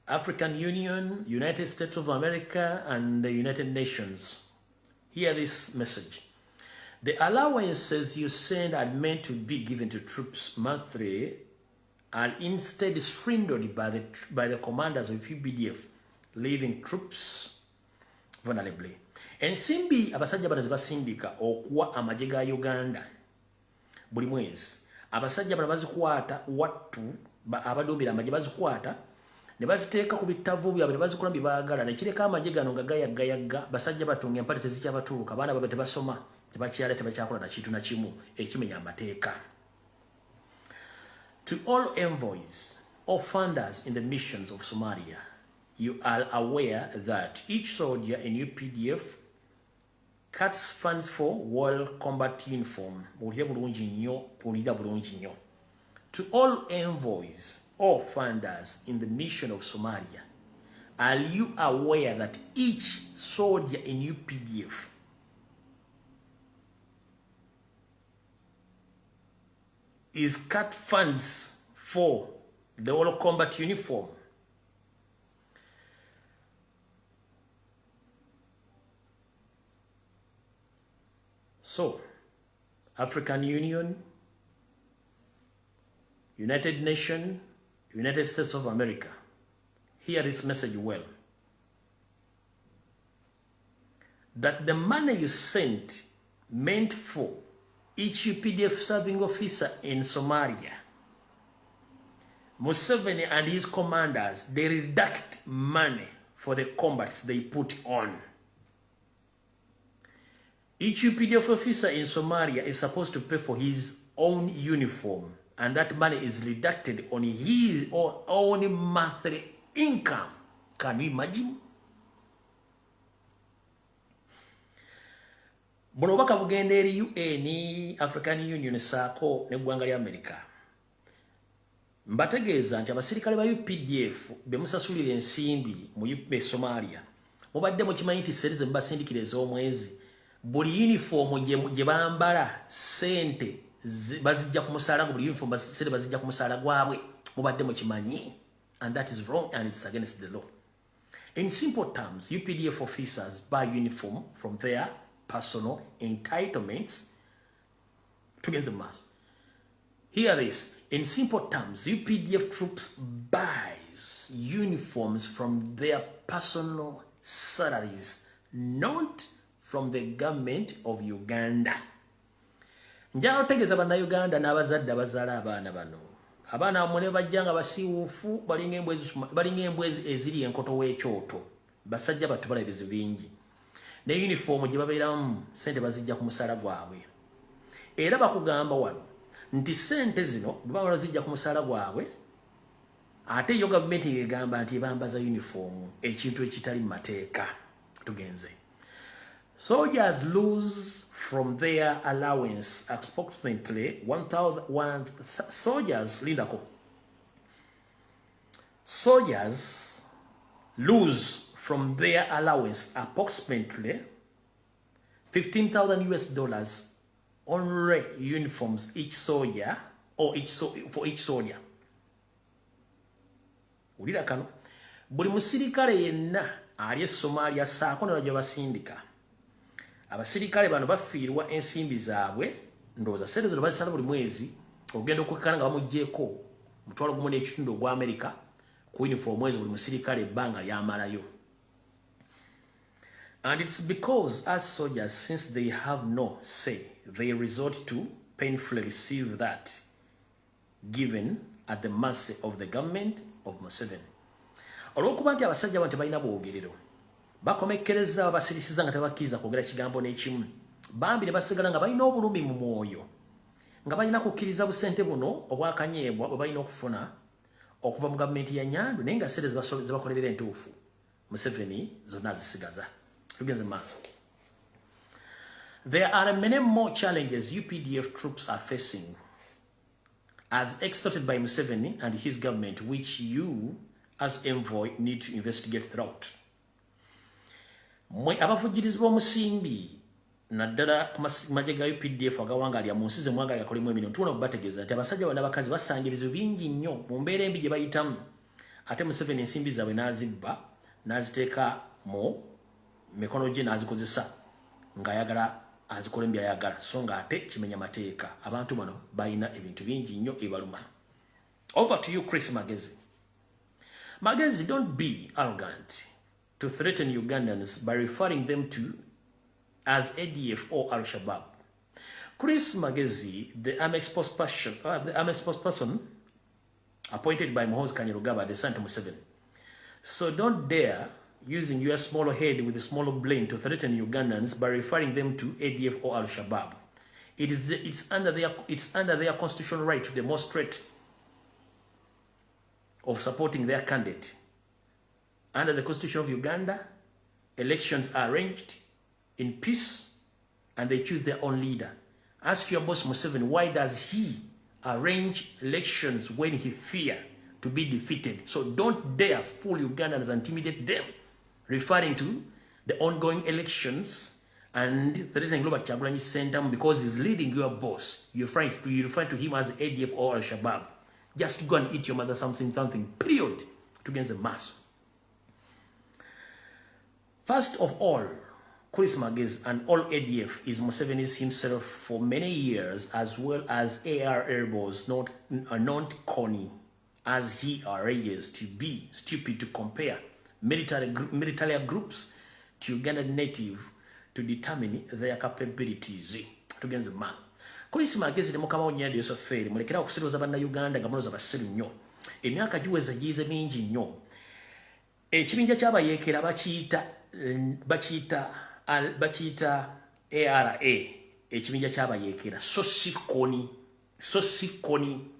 Speaker 1: African Union, United States of America, and the United Nations. Hear this message. The allowances you send are meant to be given to troops monthly are instead swindled by the commanders of UPDF, leaving troops vulnerably. Ensimbi abasajja bano zibasindika okuwa amagye ga Uganda buli mwezi. Abasajja bano bazikwata wattu abaduumira amagye bazikwata ne baziteeka ku bittavvu byabwe ne bazikola bye baagala ne kireka amagye gano nga gayagga basajja batunga empale tezikyabatuuka abaana babe tebasoma tebakyala tebakyakola na kintu na kimu ekimenya amateeka. To all envoys or funders in the missions of Somalia, you are aware that each soldier in UPDF cuts funds for war combat uniform. To all envoys or funders in the mission of Somalia, are you aware that each soldier in UPDF is cut funds for the war combat uniform? So, African Union, United Nations, United States of America, hear this message well. That the money you sent meant for each UPDF serving officer in Somalia, Museveni and his commanders, they redact money for the combats they put on. Each UPDF officer in Somalia is supposed to pay for his own uniform, and that money is reducted on his or own monthly income. Can you imagine? Buno baka bugenda eri UN, African Union saako ne ggwanga lya America. Mbategeeza nti abasirikale ba UPDF bemusasulira ensimbi mu Somalia. Mubadde mu kimanyi nti serize mbasindikira ez'omwezi. Buli uniform gye bambala sente bazijja ku musaala buli uniform sente bazijja ku musaala gwabwe. Mubadde mu kimanyi. And that is wrong and it's against the law. In simple terms, UPDF officers buy uniform from their personal entitlements to get the mass. Hear this. In simple terms, UPDF troops buys uniforms from their personal salaries, not from the government of Uganda. Njalo tegeza bana Uganda n'abazadde abazaala abaana bano. Abaana amune bajjanga basiwufu balinga embwezi eziri enkoto w'ekyoto. Basajja batubala ebizibu bingi. Ne uniform gye babeeramu sente bazijja ku musaala gwabwe. Era bakugamba wano nti sente zino baba bazijja ku musaala gwabwe. Ate yo government egamba nti bambaza uniform ekintu ekitali mateeka. Tugenze. Soldiers lose from their allowance approximately 1,000 soldiers soldiers lose from their allowance approximately $15,000 on uniforms each soldier or for each soldier. Ulira kano buli musirikale yenna ali Somalia saako ne bajja basindika. Abasirikale bano bafiirwa ensimbi zaabwe ndowooza sente zino bazisala buli mwezi ogenda okukkana nga bamugjeeko mutwalo gumu n'ekitundu ogwa America ku uniform mwezi buli musirikale ebbanga lyamalayo. And it's because as soldiers, since they have no say, they resort to painfully receive that given at the mercy of the government of Museveni. Olwokuba nti abasajja bano tebalina bwogerero bakomekkereza abasirisiza nga tebakkiriza kwogera kigambo n'ekimu bambi ne basigala nga balina obulumi mu mwoyo nga balina kukkiriza busente buno obwakanyeebwa bwe balina okufuna okuva mu gavumenti ya Nyandu naye nga sente ze bakolerera entuufu Museveni zonna azisigaza. Tugenze maaso. There are many more challenges UPDF troops are facing as extorted by Museveni and his government, which you as envoy need to investigate throughout. Mwe abavugirizi b'omusimbi naddala ku maje ga UPDF agawangalya mu nsi ze mwagalya kolemu emirimu tubona okubategeeza nti abasajja bonna abakazi basanga ebizibu bingi nnyo mu mbeera embi gye bayitamu ate Museveni ensimbi zaabwe n'azibba n'aziteeka mu mikono gye n'azikozesa ng'ayagala azikola byayagala so nga ate kimenya mateeka. Abantu bano balina ebintu bingi nnyo ebaluma. Over to you, Chris Magezi. Magezi, don't be arrogant to threaten Ugandans by referring them to as ADF or Al-Shabaab. Chris Magezi, the army spokesperson appointed by Muhoozi Kainerugaba, the son to Museveni. So don't dare using your small head with a small brain to threaten Ugandans by referring them to ADF or Al-Shabaab. It's under their constitutional right to demonstrate of supporting their candidate. Under the Constitution of Uganda, elections are arranged in peace and they choose their own leader. Ask your boss Museveni, why does he arrange elections when he fears to be defeated? So don't dare fool Ugandans and intimidate them, referring to the ongoing elections and threatening Robert Kyagulanyi Ssentamu because he's leading your boss. You refer to him as ADF or Al-Shabaab. Just go and eat your mother something, period, to against the mass. First of all, Chris Magezi and all ADF is Museveni's himself for many years, as well as AR Airballs, not corny, as he alleges to be stupid to compare military groups to Ugandan native to determine their capabilities to against the man. Chris Magezi ne mukama onyadi yosoferi mulekera okusiroza banna Uganda nga muloza basiru nnyo emyaka giweza gize mingi nnyo ekibinja ky'abayeekera bakiyita ARA ekibinja ky'abayeekera so si koni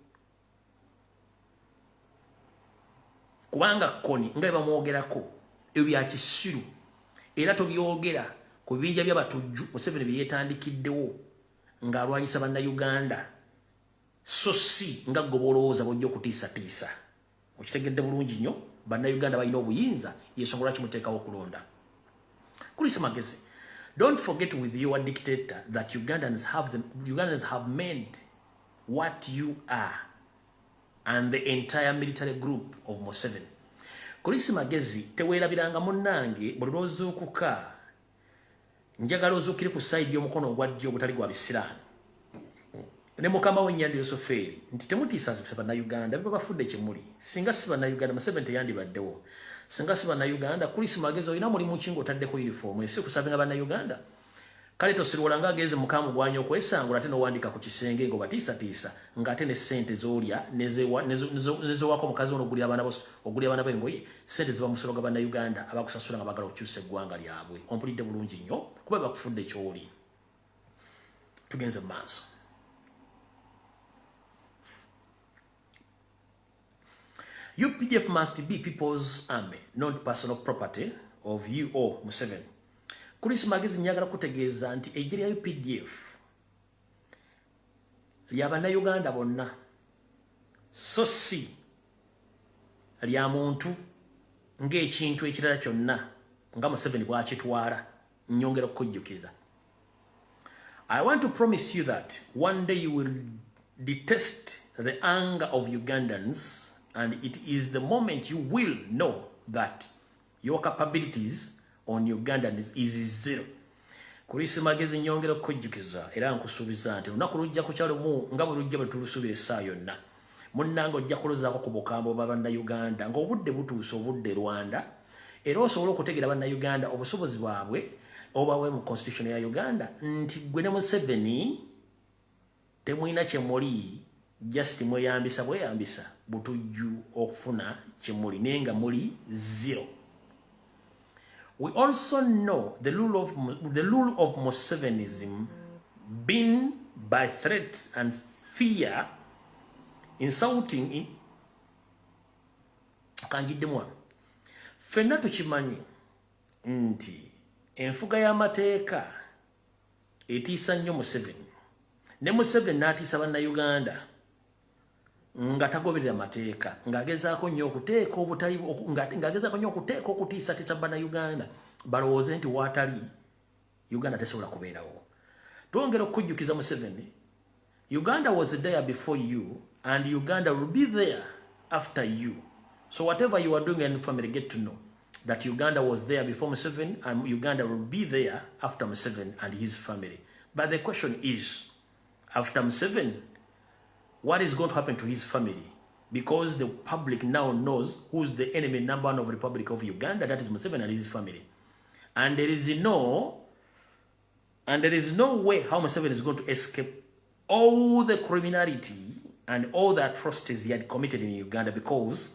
Speaker 1: kubanga koni nga bamwogerako ebyo bya kisiru era tobyogera ku bibinja by'abatujju Museveni bye yeetandikiddewo ng'alwanyisa bannayuganda so si nga gobolowooza bojja okutiisatiisa okitegedde bulungi nnyo bannayuganda balina obuyinza y'ensonga lwaki muteekawo okulonda. Chris Magezi, don't forget with your dictator that Ugandans have made what you are and the entire military group of Museveni. Chris Magezi, teweerabiranga munnange buli lw'ozuukuka njagala ozuukire ku sayidi y'omukono ogwa ddyo ogutali gwa bisiraani ne mukama w'ennyanja yosoferi nti temutiisa bannayuganda biba bafudde kyemuli singa si bannayuganda Museveni teyandibaddewo singa si bannayuganda Chris Magezi olina mulimu ki ng'otaddeko yunifoomu esi kusabinga bannayuganda kale tosirwola ng'agenze mukamu gwanya okwesangula ate n'owandika ku kisenge ng'obatiisatiisa ng'ate ne ssente z'olya nezowako omukazi ono ogulya abaana b'engoye ssente ziba musologa bannayuganda abakusasula nga bagala okukyusa eggwanga lyabwe ompulidde bulungi nnyo kuba bakufudde ky'oli. Tugenze mu maaso. UPDF must be people's army, not personal property of you or Museveni. Chris Magezi njagala kutegeeza nti eggye lya UPDF lya bannayuganda bonna so si lya muntu ng'ekintu ekirala kyonna nga Museveni bw'akitwala nnyongera okukujjukiza. I want to promise you that one day you will detest the anger of Ugandans, and it is the moment you will know that your capabilities on Ugandans is zero. Kulisi magezi nyongera okujjukiza era nkusuubiza nti olunaku lujja kukyalimu nga bwe lujja bwe tulusubira essaawa yonna. Munnange ojja kulozaako ku bukambo bwa bannayuganda ng'obudde butuuse obudde Rwanda era osobola okutegeera bannayuganda obusobozi bwabwe obawe mu constitution ya Uganda nti gwe ne Museveni temulina kye muli just mweyambisa bweyambisa butujju okufuna kye muli naye nga muli zero. We also know the rule of Musevenism been by threat and fear, insulting kanjiddemu ffenna tukimanyi nti enfuga y'amateeka etiisa nnyo Museveni ne Museveni n'atiisa bannayuganda nga tagoberera mateeka ng'agezaako nnyo okuteeka obutali ng'agezaako nnyo okuteeka okutiisatiisa bannayuganda balowooze nti waatali Uganda tesobola kubeerawo. Twongera okujjukiza Museveni, Uganda was there before you and Uganda will be there after you. So whatever you are doing and family, get to know that Uganda was there before Museveni and Uganda will be there after Museveni and his family. But the question is, after Museveni, what is going to happen to his family? Because the public now knows who's the enemy number one of the Republic of Uganda, that is Museveni and his family. And there is no way how Museveni is going to escape all the criminality and all the atrocities he had committed in Uganda, because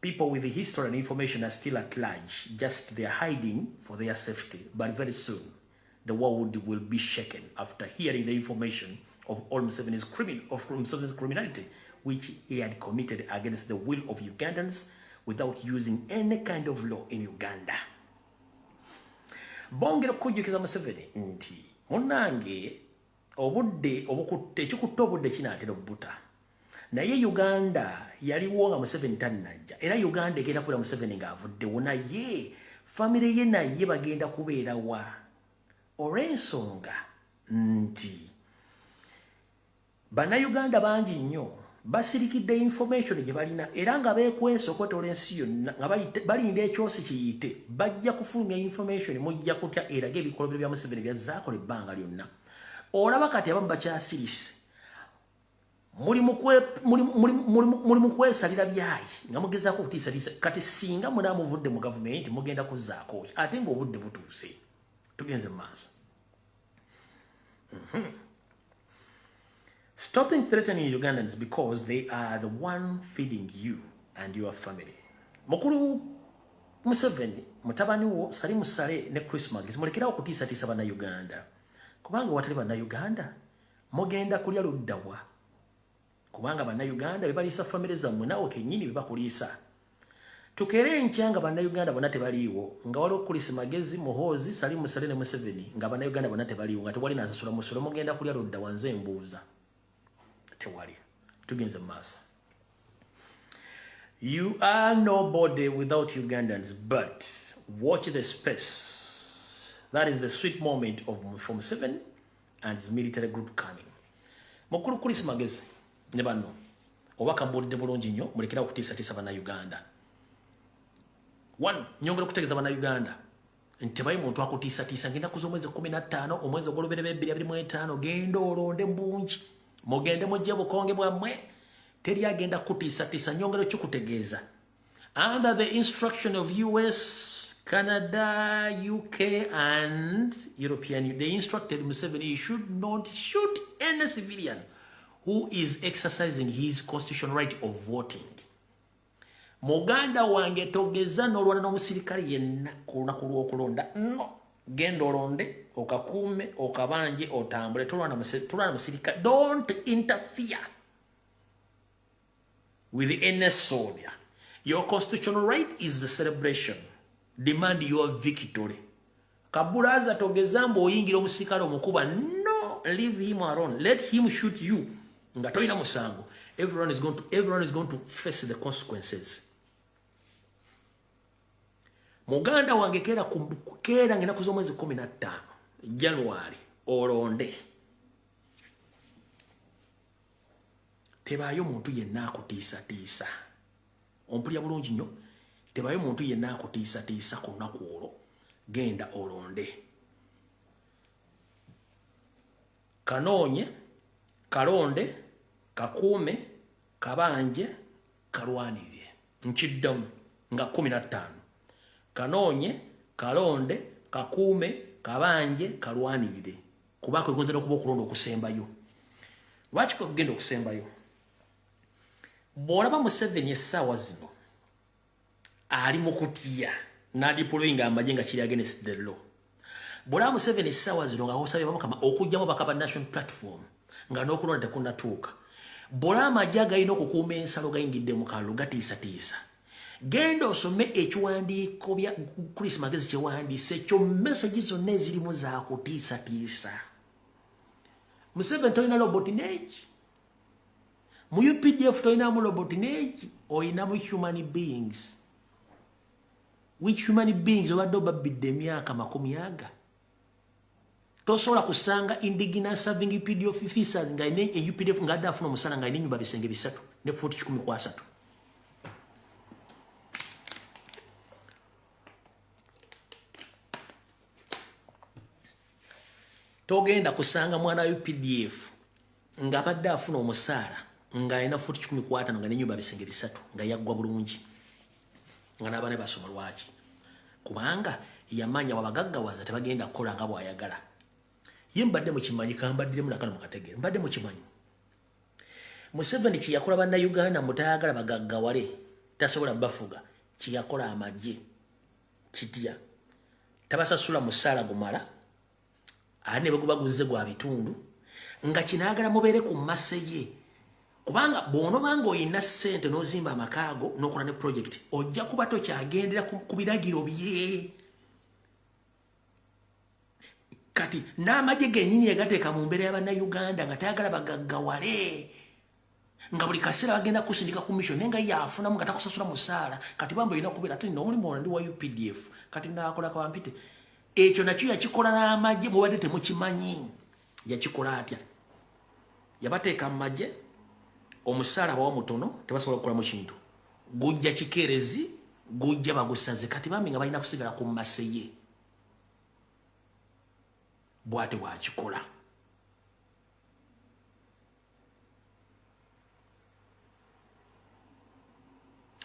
Speaker 1: people with the history and information are still at large. Just they are hiding for their safety. But very soon, the world will be shaken after hearing the information of all Museveni's criminality, which he had committed against the will of Ugandans without using any kind of law in Uganda. Bongera okujjukiza Museveni nti munnange obudde obukutte ekikutte obudde kinaatera obbuta. Naye Uganda yaliwo nga Museveni tannajja era Uganda egenda kubeera Museveni ng'avuddewo naye famire ye naye bagenda kubeera wa olw'ensonga nti bannayuganda bangi nnyo basirikidde information gye balina era nga beekwesa okwetola ensi yonna nga balinda ekyosi kiyite bajja kufulumya information mujja kutya erage ebikolobero bya Museveni byazaakola ebbanga lyonna. Olaba kati abamu bakyasirise muli mu kwesalira byayi nga mugezaako okutiisatiisa kati singa munaamuvudde mu gavumenti mugenda kuzzaako ate ng'obudde butuuse tugenze mu maaso. Stopping threatening Ugandans because they are the one feeding you and your family. Mukulu Museveni mutabani wo sali musale ne Christmas mulekerawo okutiisatiisa bannayuganda kubanga watali bannayuganda mugenda kulya luddawa kubanga bannayuganda bebaliisa famire zammwe nawe kennyini bebakuliisa. Tukere enkyanga bannayuganda bonna tebaliiwo nga waliwo kulisi magezi muhoozi sali musale ne Museveni nga bannayuganda bonna tebaliiwo nga tewali nasasula musolo mugenda kulya luddawa nze mbuuza tewali. Tugenze mu maaso. You are nobody without Ugandans, but watch the space. That is the sweet moment from Museveni and his military group coming. Mukulu kulisi magezi ne banno obaka mbulidde bulungi nnyo mulekera okutiisatiisa bannayuganda. One, nyongera okutegeeza bannayuganda nti tebayi muntu akutiisatiisa ngenda kuza omwezi 15 omwezi ogw'oluberebe 2025 genda olonde bungi mugende mujje bukonge bwammwe teri agenda kutiisatiisa. Nyongera kikutegeeza under the instruction of US, Canada, UK and European Union, they instructed Museveni he should not shoot any civilian who is exercising his constitutional right of voting. Muganda wange togeza n'olwana n'omusirikale yenna ku lunaku lw'okulonda no genda olonde okakuume okabanje otambule tolwana musirikale. Don't interfere with any soldier. Your constitutional right is the celebration. Demand your victory. Kabulaza togeza mbo oyingira omusirikale omukuba no, leave him alone, let him shoot you nga toyina musango. Everyone is going to face the consequences. muganda wange kera ngena kuzo mwezi 15 January olonde tebayo muntu yenna akutiisa ompulya bulungi nnyo tebayo muntu yenna akutiisa ku lunaku olwo genda olonde kanoonye kalonde kakuume kabanje kalwanirire nkiddamu nga 15 kanoonye kalonde kakuume kabanje kalwanirire kubako egonzera okuba okulonda okusembayo lwaki kugenda okusembayo bw'olaba Museveni essaawa zino ali mu kutya n'adiployinga amagye nga kiri against the law bw'olaba Museveni essaawa zino nga osabye bamukama okugyamu bakaba national platform nga n'okulonda tekunnatuuka bw'olaba amagye agalina okukuuma ensalo gayingidde mu kalulu gatiisatiisa genda osome ekiwandiiko bya Chris Magezi kyewandiise ekyo message zonna ezirimu zaakutiisatiisa Museveni tolina lobotinage mu UPDF tolinamu lobotinage olinamu human beings which human beings obadde obabbidde emyaka 10 tosobola kusanga indigina serving UPDF officers nga ine UPDF nga adde afuna omusala nga ine ennyumba bisenge 3 ne 40 togenda kusanga mwana wa UPDF nga badde afuna omusala nga ina 40 nga n'ennyumba bisenge 3 nga yaggwa bulungi nga n'abaana basoma lwaki kubanga yamanya wabagaggawaza tebagenda kukola nga bw'ayagala ye mbadde mukimanyi kambaddiremu nakano mukategere mbadde mukimanyi Museveni kiyakola bannayuganda mutayagala bagaggawale tasobola bafuga kiyakola amagye kitya tabasasula musala gumala ane bagubaguze gwa bitundu nga kinagala mubere ku maseye kubanga bono bango oyina ssente n'ozimba amakaago n'okola ne project ojja kuba tokyagendera ku biragiro bye kati n'amagye gennyini yagateeka mu mbeera y'abannayuganda nga tayagala bagaggawale nga buli kaseera bagenda kusindika commission naye nga yaafunamu nga takusasula musaala kati bambe olina okubeera ate n'omulimu ndi wa UPDF kati naakola kawampite ekyo nakyo yakikola n'amagye mubadde temukimanyi yakikola atya yabateeka mu magye omusaala bawa mutono tebasobola okukola mu kintu gujja kikeerezi gujja bagusaze kati bambi nga balina kusigala ku maseye bwate bwakikola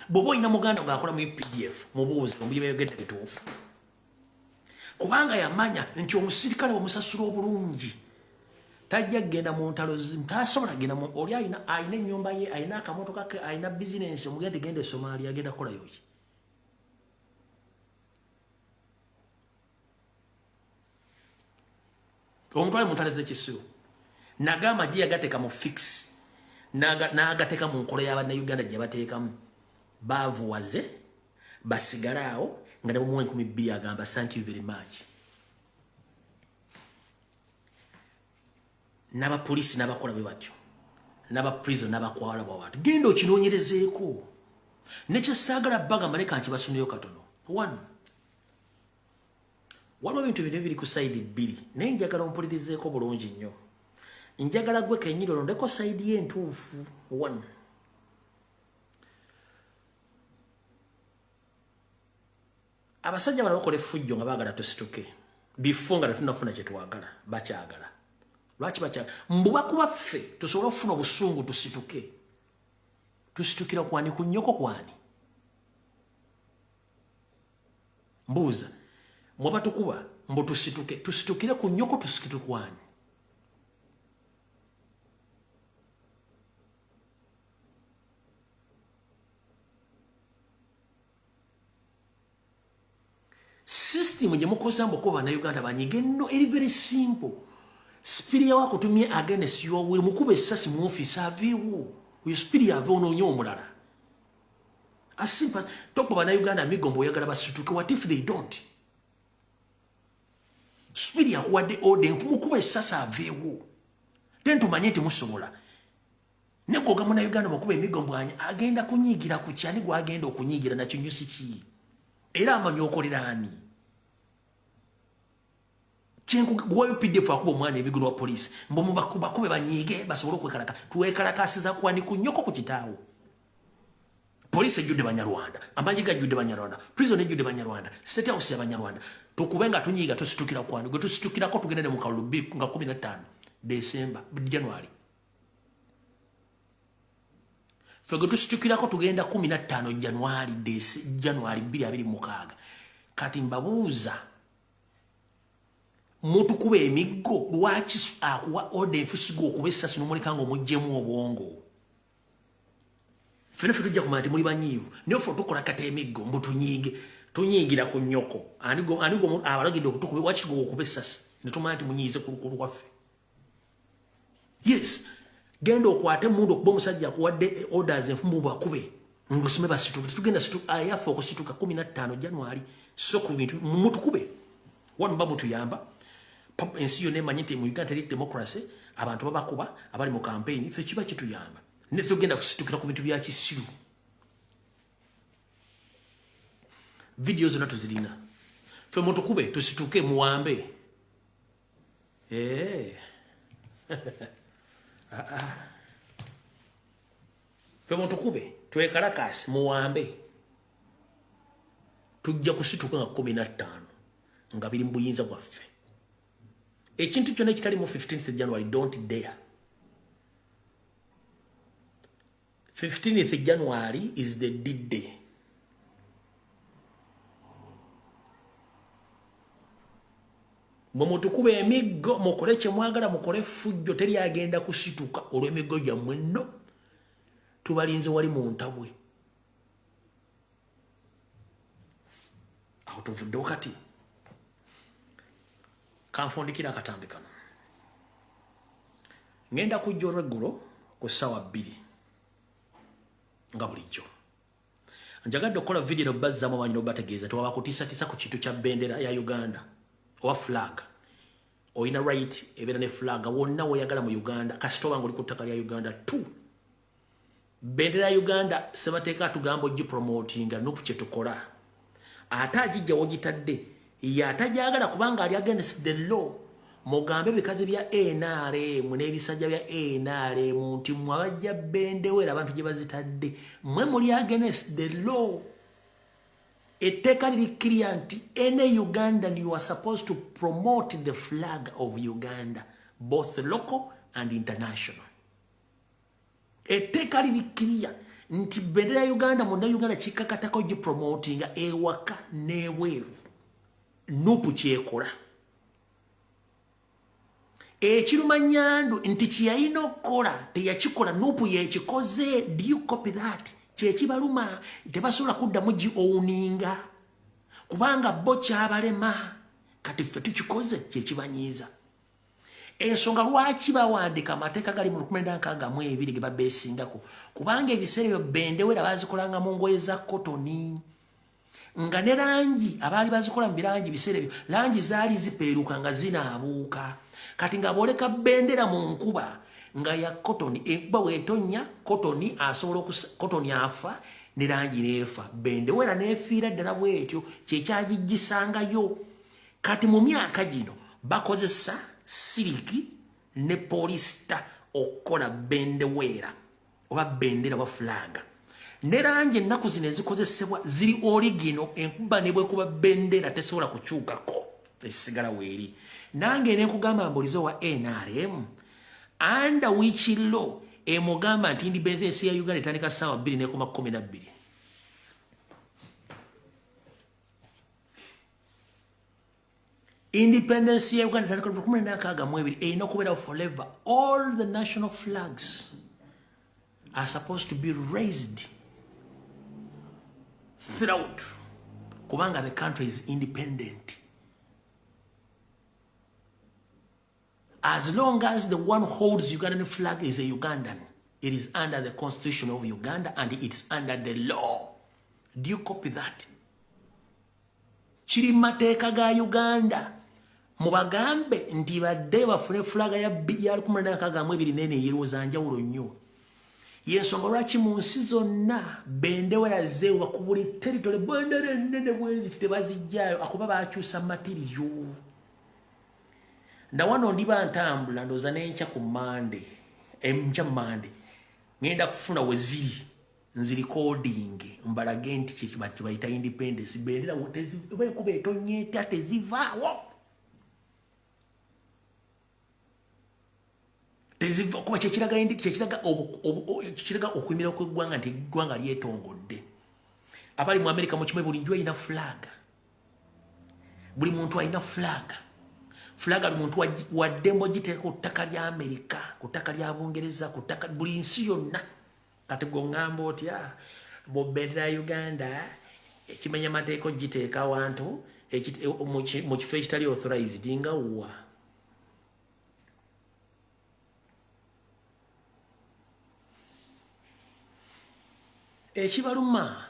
Speaker 1: bw'oba olina muganda ng'akola mu UPDF mubuuze omubiri bayogedde bituufu kubanga yamanya nti omusirikale bwemusasula obulungi tajja kgenda mu ntalo tasobola kgenda oli alina ennyumba ye alina akamotoka ke alina bizinensi omugenda tegenda e Somalia agenda kukolayo ki omutwale mu ntalo z'ekisibo nagamba gye yagateeka mu fix n'agateeka mu nkola y'abannayuganda gye bateekamu baavuwaze basigale awo nga ne bumuwa 2,000 agamba thank you very much n'abapoliisi n'abakola bwe batyo n'abaprison n'abakwala bwe batyo genda okinoonyerezeeko nekyesaagala bagamba leka nkibasuneyo katono waliwo ebintu bino biri ku sayidi 2 naye njagala ompulirizeeko bulungi nnyo njagala gwe kennyini olondeko sayidi y'entuufu 1 abasajja bano bakola effujjo nga baagala tusituke bifo nga tetunnafuna kye twagala bakyagala lwaki bakyagala mbuba kuba ffe tusobole okufuna obusungu tusitukira kwani ku nnyoko kwani mbuuza mwaba tukuba mbu tusitukire ku nnyoko tusikire kwani system gye mukosa mbokuba bannayuganda banyiga enno eri very simple spiria wakutumye against your will mukuba essasi mu office aveewo oyo spiria ave onoonye omulala as simple as tokuba bannayuganda migombo oyagala basituke what if they don't spiria akuwadde order mukuba essasi aveewo then tumanye nti musobola negoga munnayuganda mukuba emigombo agenda kunyigira ku kyani gwagenda okunyigira nakinyusi ki era amanyi okolera ani gwayo PDF akuba omwana emigulu wa police mbomu bakube banyiige basobole okwekalaka tuwekalakasiza kwani ku nnyoko ku kitaawo police ejjudde Banyarwanda amanyi gajjudde Banyarwanda prison ejjudde Banyarwanda state house y'Abanyarwanda tukube nga tunyiiga tusitukira kwani gwe tusitukirako tugende ne mu kalulu 15 December January fego tusitukirako tugenda 15 January 2026 kati mbabuuza mutu kube emiggo lwaki akuwa order efusigo okubessa sino mulikanga omujjemu obwongo fene tujja kumati muli banyivu niyo fo tukola kata emiggo tunyiigira ku nnyoko anigo abalagidde okutukube wakigo okubessa ne tumanti munyiize ku kwaffe yes gendo okwate mundu okuba omusajja akuwadde orders enfumbu bakube ngusime basituka tugenda ayafa okusituka 15 January so ku bintu mutukube wanu babu tuyamba ensi yonna emanyi nti mu Uganda teri democracy abantu babakuba abali mu campaign ffe kiba kituyamba ne tugenda kusitukira ku bintu bya kisiru videos zonna tuzirina ffe mutukube tusituke muwambe ffe mutukube twekalakasi muwambe tujja kusituka nga 15 nga biri mu buyinza bwaffe ekintu kyonna ekitali mu 15th January don't dare 15th January is the D-Day mutukube emiggo mukole kye mwagala mukole fujjo teri agenda kusituka olw'emiggo gyammwe nno tubalinze wali mu ntabwe aho tuvuddewo kati kanfundikira akatambi kano ngenda kujja olweggulo ku ssaawa 2 nga bulijjo njagadde okukola video nobazzamu amanyi nobategeeza tewabakutiisatiisa ku kintu kya bendera ya Uganda owa flag oyina right ebeera ne flag wonna weyagala mu Uganda kasita obanga oli ku ttaka lya Uganda tu bendera ya Uganda sebateeka atugamba ogipromotinga nuku kye tukola ate agijja wogitadde yatajagala kubanga ali against the law mugambe bikazi bya NRM n'ebisajja bya NRM nti mwabajja bendewera abantu gye bazitadde mwe muli against the law etteeka liri clear nti any Ugandan you are supposed to promote the flag of Uganda both local and international etteeka liri clear nti bendera ya Uganda munda Uganda kikakatako gipromotinga ewaka n'ebweru nupu kyekola ekiruma nyandu nti kyeyalina okukola teyakikola nupu yekikoze do you copy that kyekibaluma tebasobola kuddamu owuninga kubanga bo kyabalema kati ffe tukikoze kyekibanyiiza ensonga lwaki bawandiika amateeka gali mu 1962 ge babeesingako kubanga ebiseera ebyo bendewera bazikolanga mu ngoye za kotoni nga ne langi abaali bazikola mu birangi biseera ebyo langi zaali zipeeruka nga zinaabuuka kati nga booleka bendera mu nkuba nga ya kotoni enkuba bw'etonnya kotoni asobola kotoni afa ne langi neefa bendewera neefiira ddala bw'etyo kyekyagiggisangayo kati mu myaka gino bakozesa siliki ne polisita okukola bendewera oba bendera wa flaga ne langi ennaku zino ezikozesebwa ziri origino enkuba ne bwekuba bendera tesobola kukyukako esigala weeri nange nenkugamba mbulizo wa NRM under which law emugamba nti independence ya Uganda etandika ssaawa 2:12 independence ya Uganda etandika 1962 erina okubeera forever all the national flags are supposed to be raised throughout kubanga the country is independent as long as the one who holds Ugandan flag is a Ugandan it is under the constitution of Uganda and it's under the law do you copy that kiri mateeka ga Uganda mubagambe nti badde bafune flaga ya 1962 nene yerooza njawulo nnyo yensonga lwaki mu nsi zonna bendera zeewa ku buli territory bendera ennene bwezi tebazijjaayo akuba bakyusa matiriyo. Ndawano ndiba ntambula ndooza n'enkya ku Mande ngenda kufuna we ziri nziricording mbalage nti kye bayita independence bendera kuba etonyeta tezivaawo. Kuba kyekiraga okuymira kw'eggwanga nti eggwanga lyetongodde. Abali mu America mukimwe buli nju alina flag. Buli muntu alina flag. Flag ali muntu waddembo giteeka ku ttaka lya America, ku ttaka lya Bungereza, ku ttaka buli nsi yonna. Kati gwe ngamba otya bo bendera ya Uganda ekimenya amateeka giteeka awantu mu kifo ekitali authorized nga wa. Ekibaluma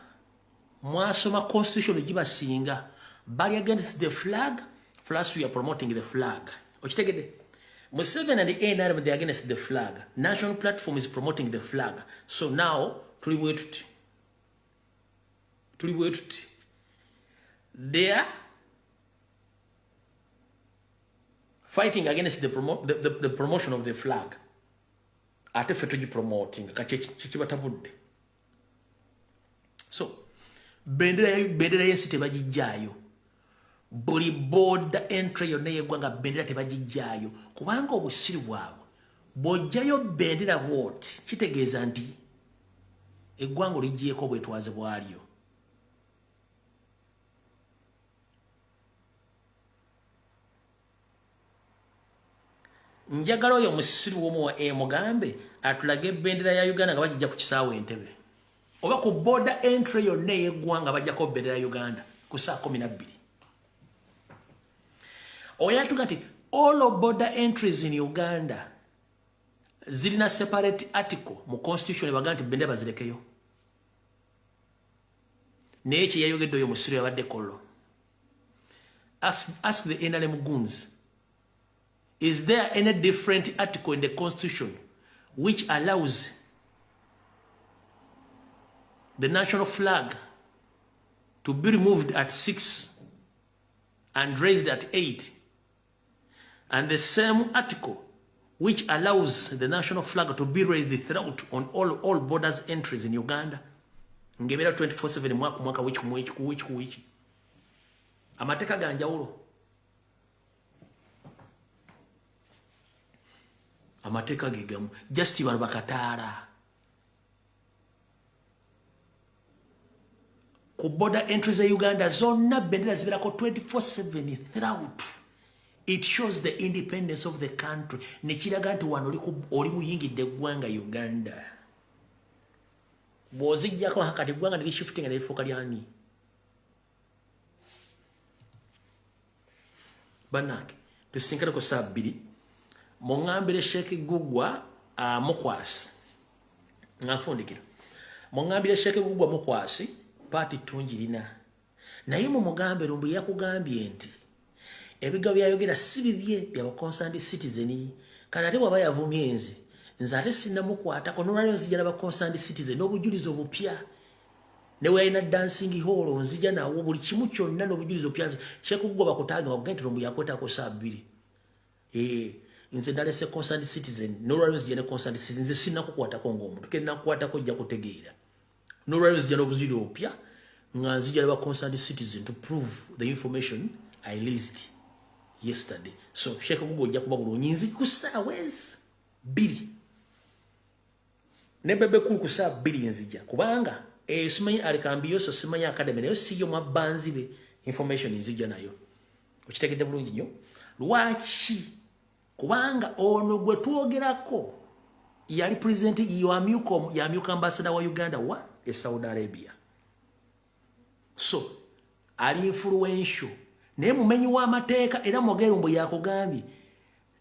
Speaker 1: mwasoma constitution gibasinga bali against the flag, plus we are promoting the flag. Okitegede Museveni and the NRM they are against the flag. National platform is promoting the flag. So now they are fighting against the promotion of the flag. Ate fetuji promoting kachibatabudde. So bendera yensi tebagijjaayo. Buli border entry yonna yeggwanga bendera tebagijjaayo kubanga obusiru bwabwe bw'ojjayo bendera bwoti kitegeeza nti eggwanga oliggyeko obwetwaze bwalyo. Njagala oyo omusiru w'omuwa mugambe atulage bendera ya Uganda nga bagijja ku kisaawe Entebbe oba ku border entry yonna yeggwanga bajjako bendera ya Uganda ku saa 12. Oyatuga ati all of border entries in Uganda zirina separate article mu constitution baga nti bendera bazirekeyo. Naye kyeyayogedde oyo musiru yabadde kollo. Ask the NRM goons, is there any different article in the constitution which allows the national flag to be removed at 6 and raised at 8? And the same article which allows the national flag to be raised throughout on all borders entries in Uganda. Ngebera 24/7 mwaka which amateka ganjawulo. Amateka gegamu just bano bakataala. Ku border entries za Uganda zonna bendera zibirako 24/7 throughout. It shows the independence of the country. Nekiraga nti wano oli muyingidde eggwanga Uganda. Bw'oziggyako hakati eggwanga liri shifting nga lifuuka lyani. Bannange tusisinkane ku saa 2 muŋŋambire Sheikh Gugwa Mukwasi ng'afundikira muŋŋambire Sheikh Gugwa Mukwasi paati tungirina naye mu mugambe Lumbuye yakugambye nti ebigabo byayogera si bibye byaba concerned citizen kana ate bwaba yavumye nze ate sinnamukwatako n'olwaliro nzija n'aba concerned citizen n'obujulizi obupya ne we alina dancing hall nzija nawo buli kimu kyonna n'obujulizi obupya. Sheikh Gugwa bakutaaga bakuga nti Lumbuye yakwetako saa 2 nze ndalese concerned citizen n'olwaliro nzija ne concerned citizen nze sinnakukwatako ng'omuntu ke nakukwatako ojja kutegeera n'olwaliro nzija n'obujulizi obupya nga nzija n'aba concerned citizen to prove the information I released yesterday. So Sheikh Gugwa ojja kuba bulungi nzi ku saawezi 2 ne bebe ku saa 2 nzija kubanga simanyi alikambiyo so simanyi academy nayo siyo mwabanzi be information nzija nayo okitegedde bulungi nnyo. Lwaki? Kubanga ono gwe twogerako yali president yamyuka ambassador wa Uganda wa Saudi Arabia. So ali influential naye mumenyi w'amateeka era mwogere mbu yakugambye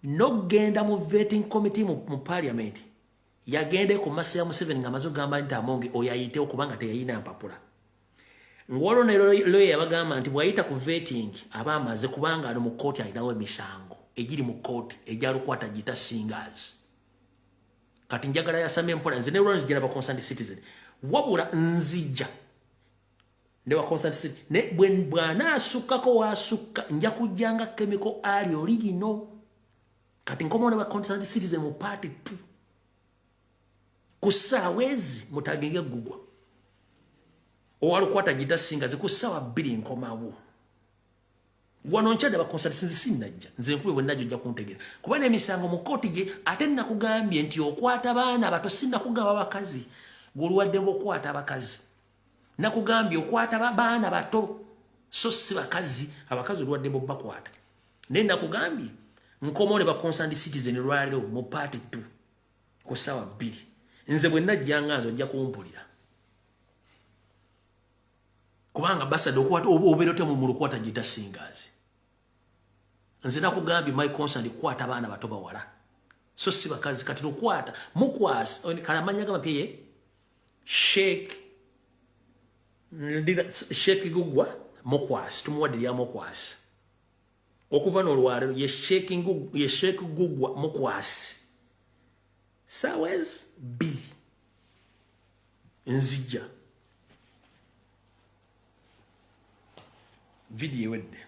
Speaker 1: n'okugenda mu vetting committee mu parliament yagende ku masa ya Museveni nga amaze okugamba nti Amonge oyo ayitewo kubanga teyayina mpapula. Ng'olwo ne yabagamba nti bw'ayita ku vetting aba amaze kubanga ali mu kooti alinawo emisango egiri mu kooti egya lukwata gita singers. kati njagala yasame mpola nze ne Lawrence genda ba concerned citizen wabula nzija ne ba concerned citizen ne bwana asukako wasukka nja kujjanga chemical ali origino kati nkomo ne ba concerned citizen mu party 2 kusawezi mutagenge gugwa owalukwata jita singa zikusawa 2 nkomawo wano nchade ba concerned citizen najja nze nkube bwe najjo jja kuntegera kuba ne misango mu koti je ate nakugambye nti okwata baana bato sinna kugamba bakazi goluwadde bokwata abakazi nakugambye okwata baana bato so si bakazi abakazi oluwadde bo bakwata ne nakugambye nkomone ba concerned citizen lwaliro mu party 2 kusawa 2 nze bwe najjanga nzo jja kumpulira kubanga basa dokwata oberote mu mulukwata jita singers nze nakugambye my concern kwata baana bato bawala so si bakazi kati okwata mukwasi kala manya kama piye shake gugwa mukwasi tumuwadde ya mukwasi okuva n'olwaliro ye shake gugwa mukwasi sawez b nzija video wedde